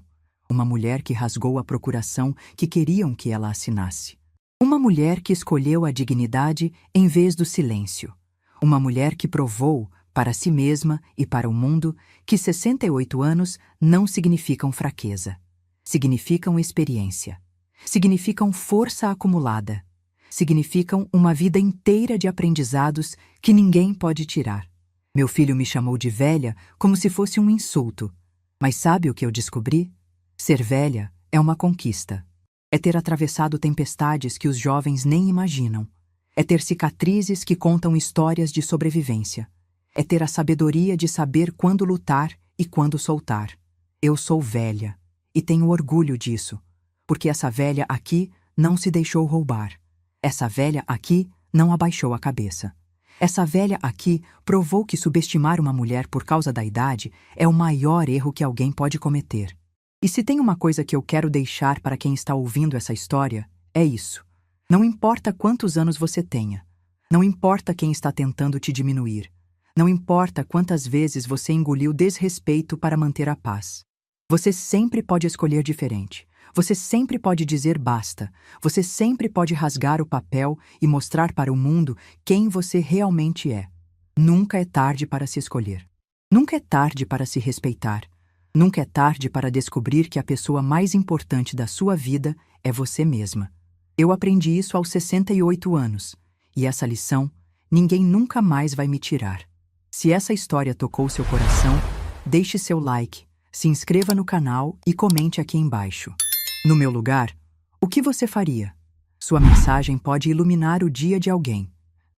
Uma mulher que rasgou a procuração que queriam que ela assinasse. Uma mulher que escolheu a dignidade em vez do silêncio. Uma mulher que provou, para si mesma e para o mundo, que 68 anos não significam fraqueza. Significam experiência. Significam força acumulada. Significam uma vida inteira de aprendizados que ninguém pode tirar. Meu filho me chamou de velha como se fosse um insulto. Mas sabe o que eu descobri? Ser velha é uma conquista. É ter atravessado tempestades que os jovens nem imaginam. É ter cicatrizes que contam histórias de sobrevivência. É ter a sabedoria de saber quando lutar e quando soltar. Eu sou velha e tenho orgulho disso, porque essa velha aqui não se deixou roubar. Essa velha aqui não abaixou a cabeça. Essa velha aqui provou que subestimar uma mulher por causa da idade é o maior erro que alguém pode cometer. E se tem uma coisa que eu quero deixar para quem está ouvindo essa história, é isso. Não importa quantos anos você tenha. Não importa quem está tentando te diminuir. Não importa quantas vezes você engoliu desrespeito para manter a paz. Você sempre pode escolher diferente. Você sempre pode dizer basta. Você sempre pode rasgar o papel e mostrar para o mundo quem você realmente é. Nunca é tarde para se escolher. Nunca é tarde para se respeitar. Nunca é tarde para descobrir que a pessoa mais importante da sua vida é você mesma. Eu aprendi isso aos 68 anos, e essa lição ninguém nunca mais vai me tirar. Se essa história tocou seu coração, deixe seu like, se inscreva no canal e comente aqui embaixo. No meu lugar, o que você faria? Sua mensagem pode iluminar o dia de alguém.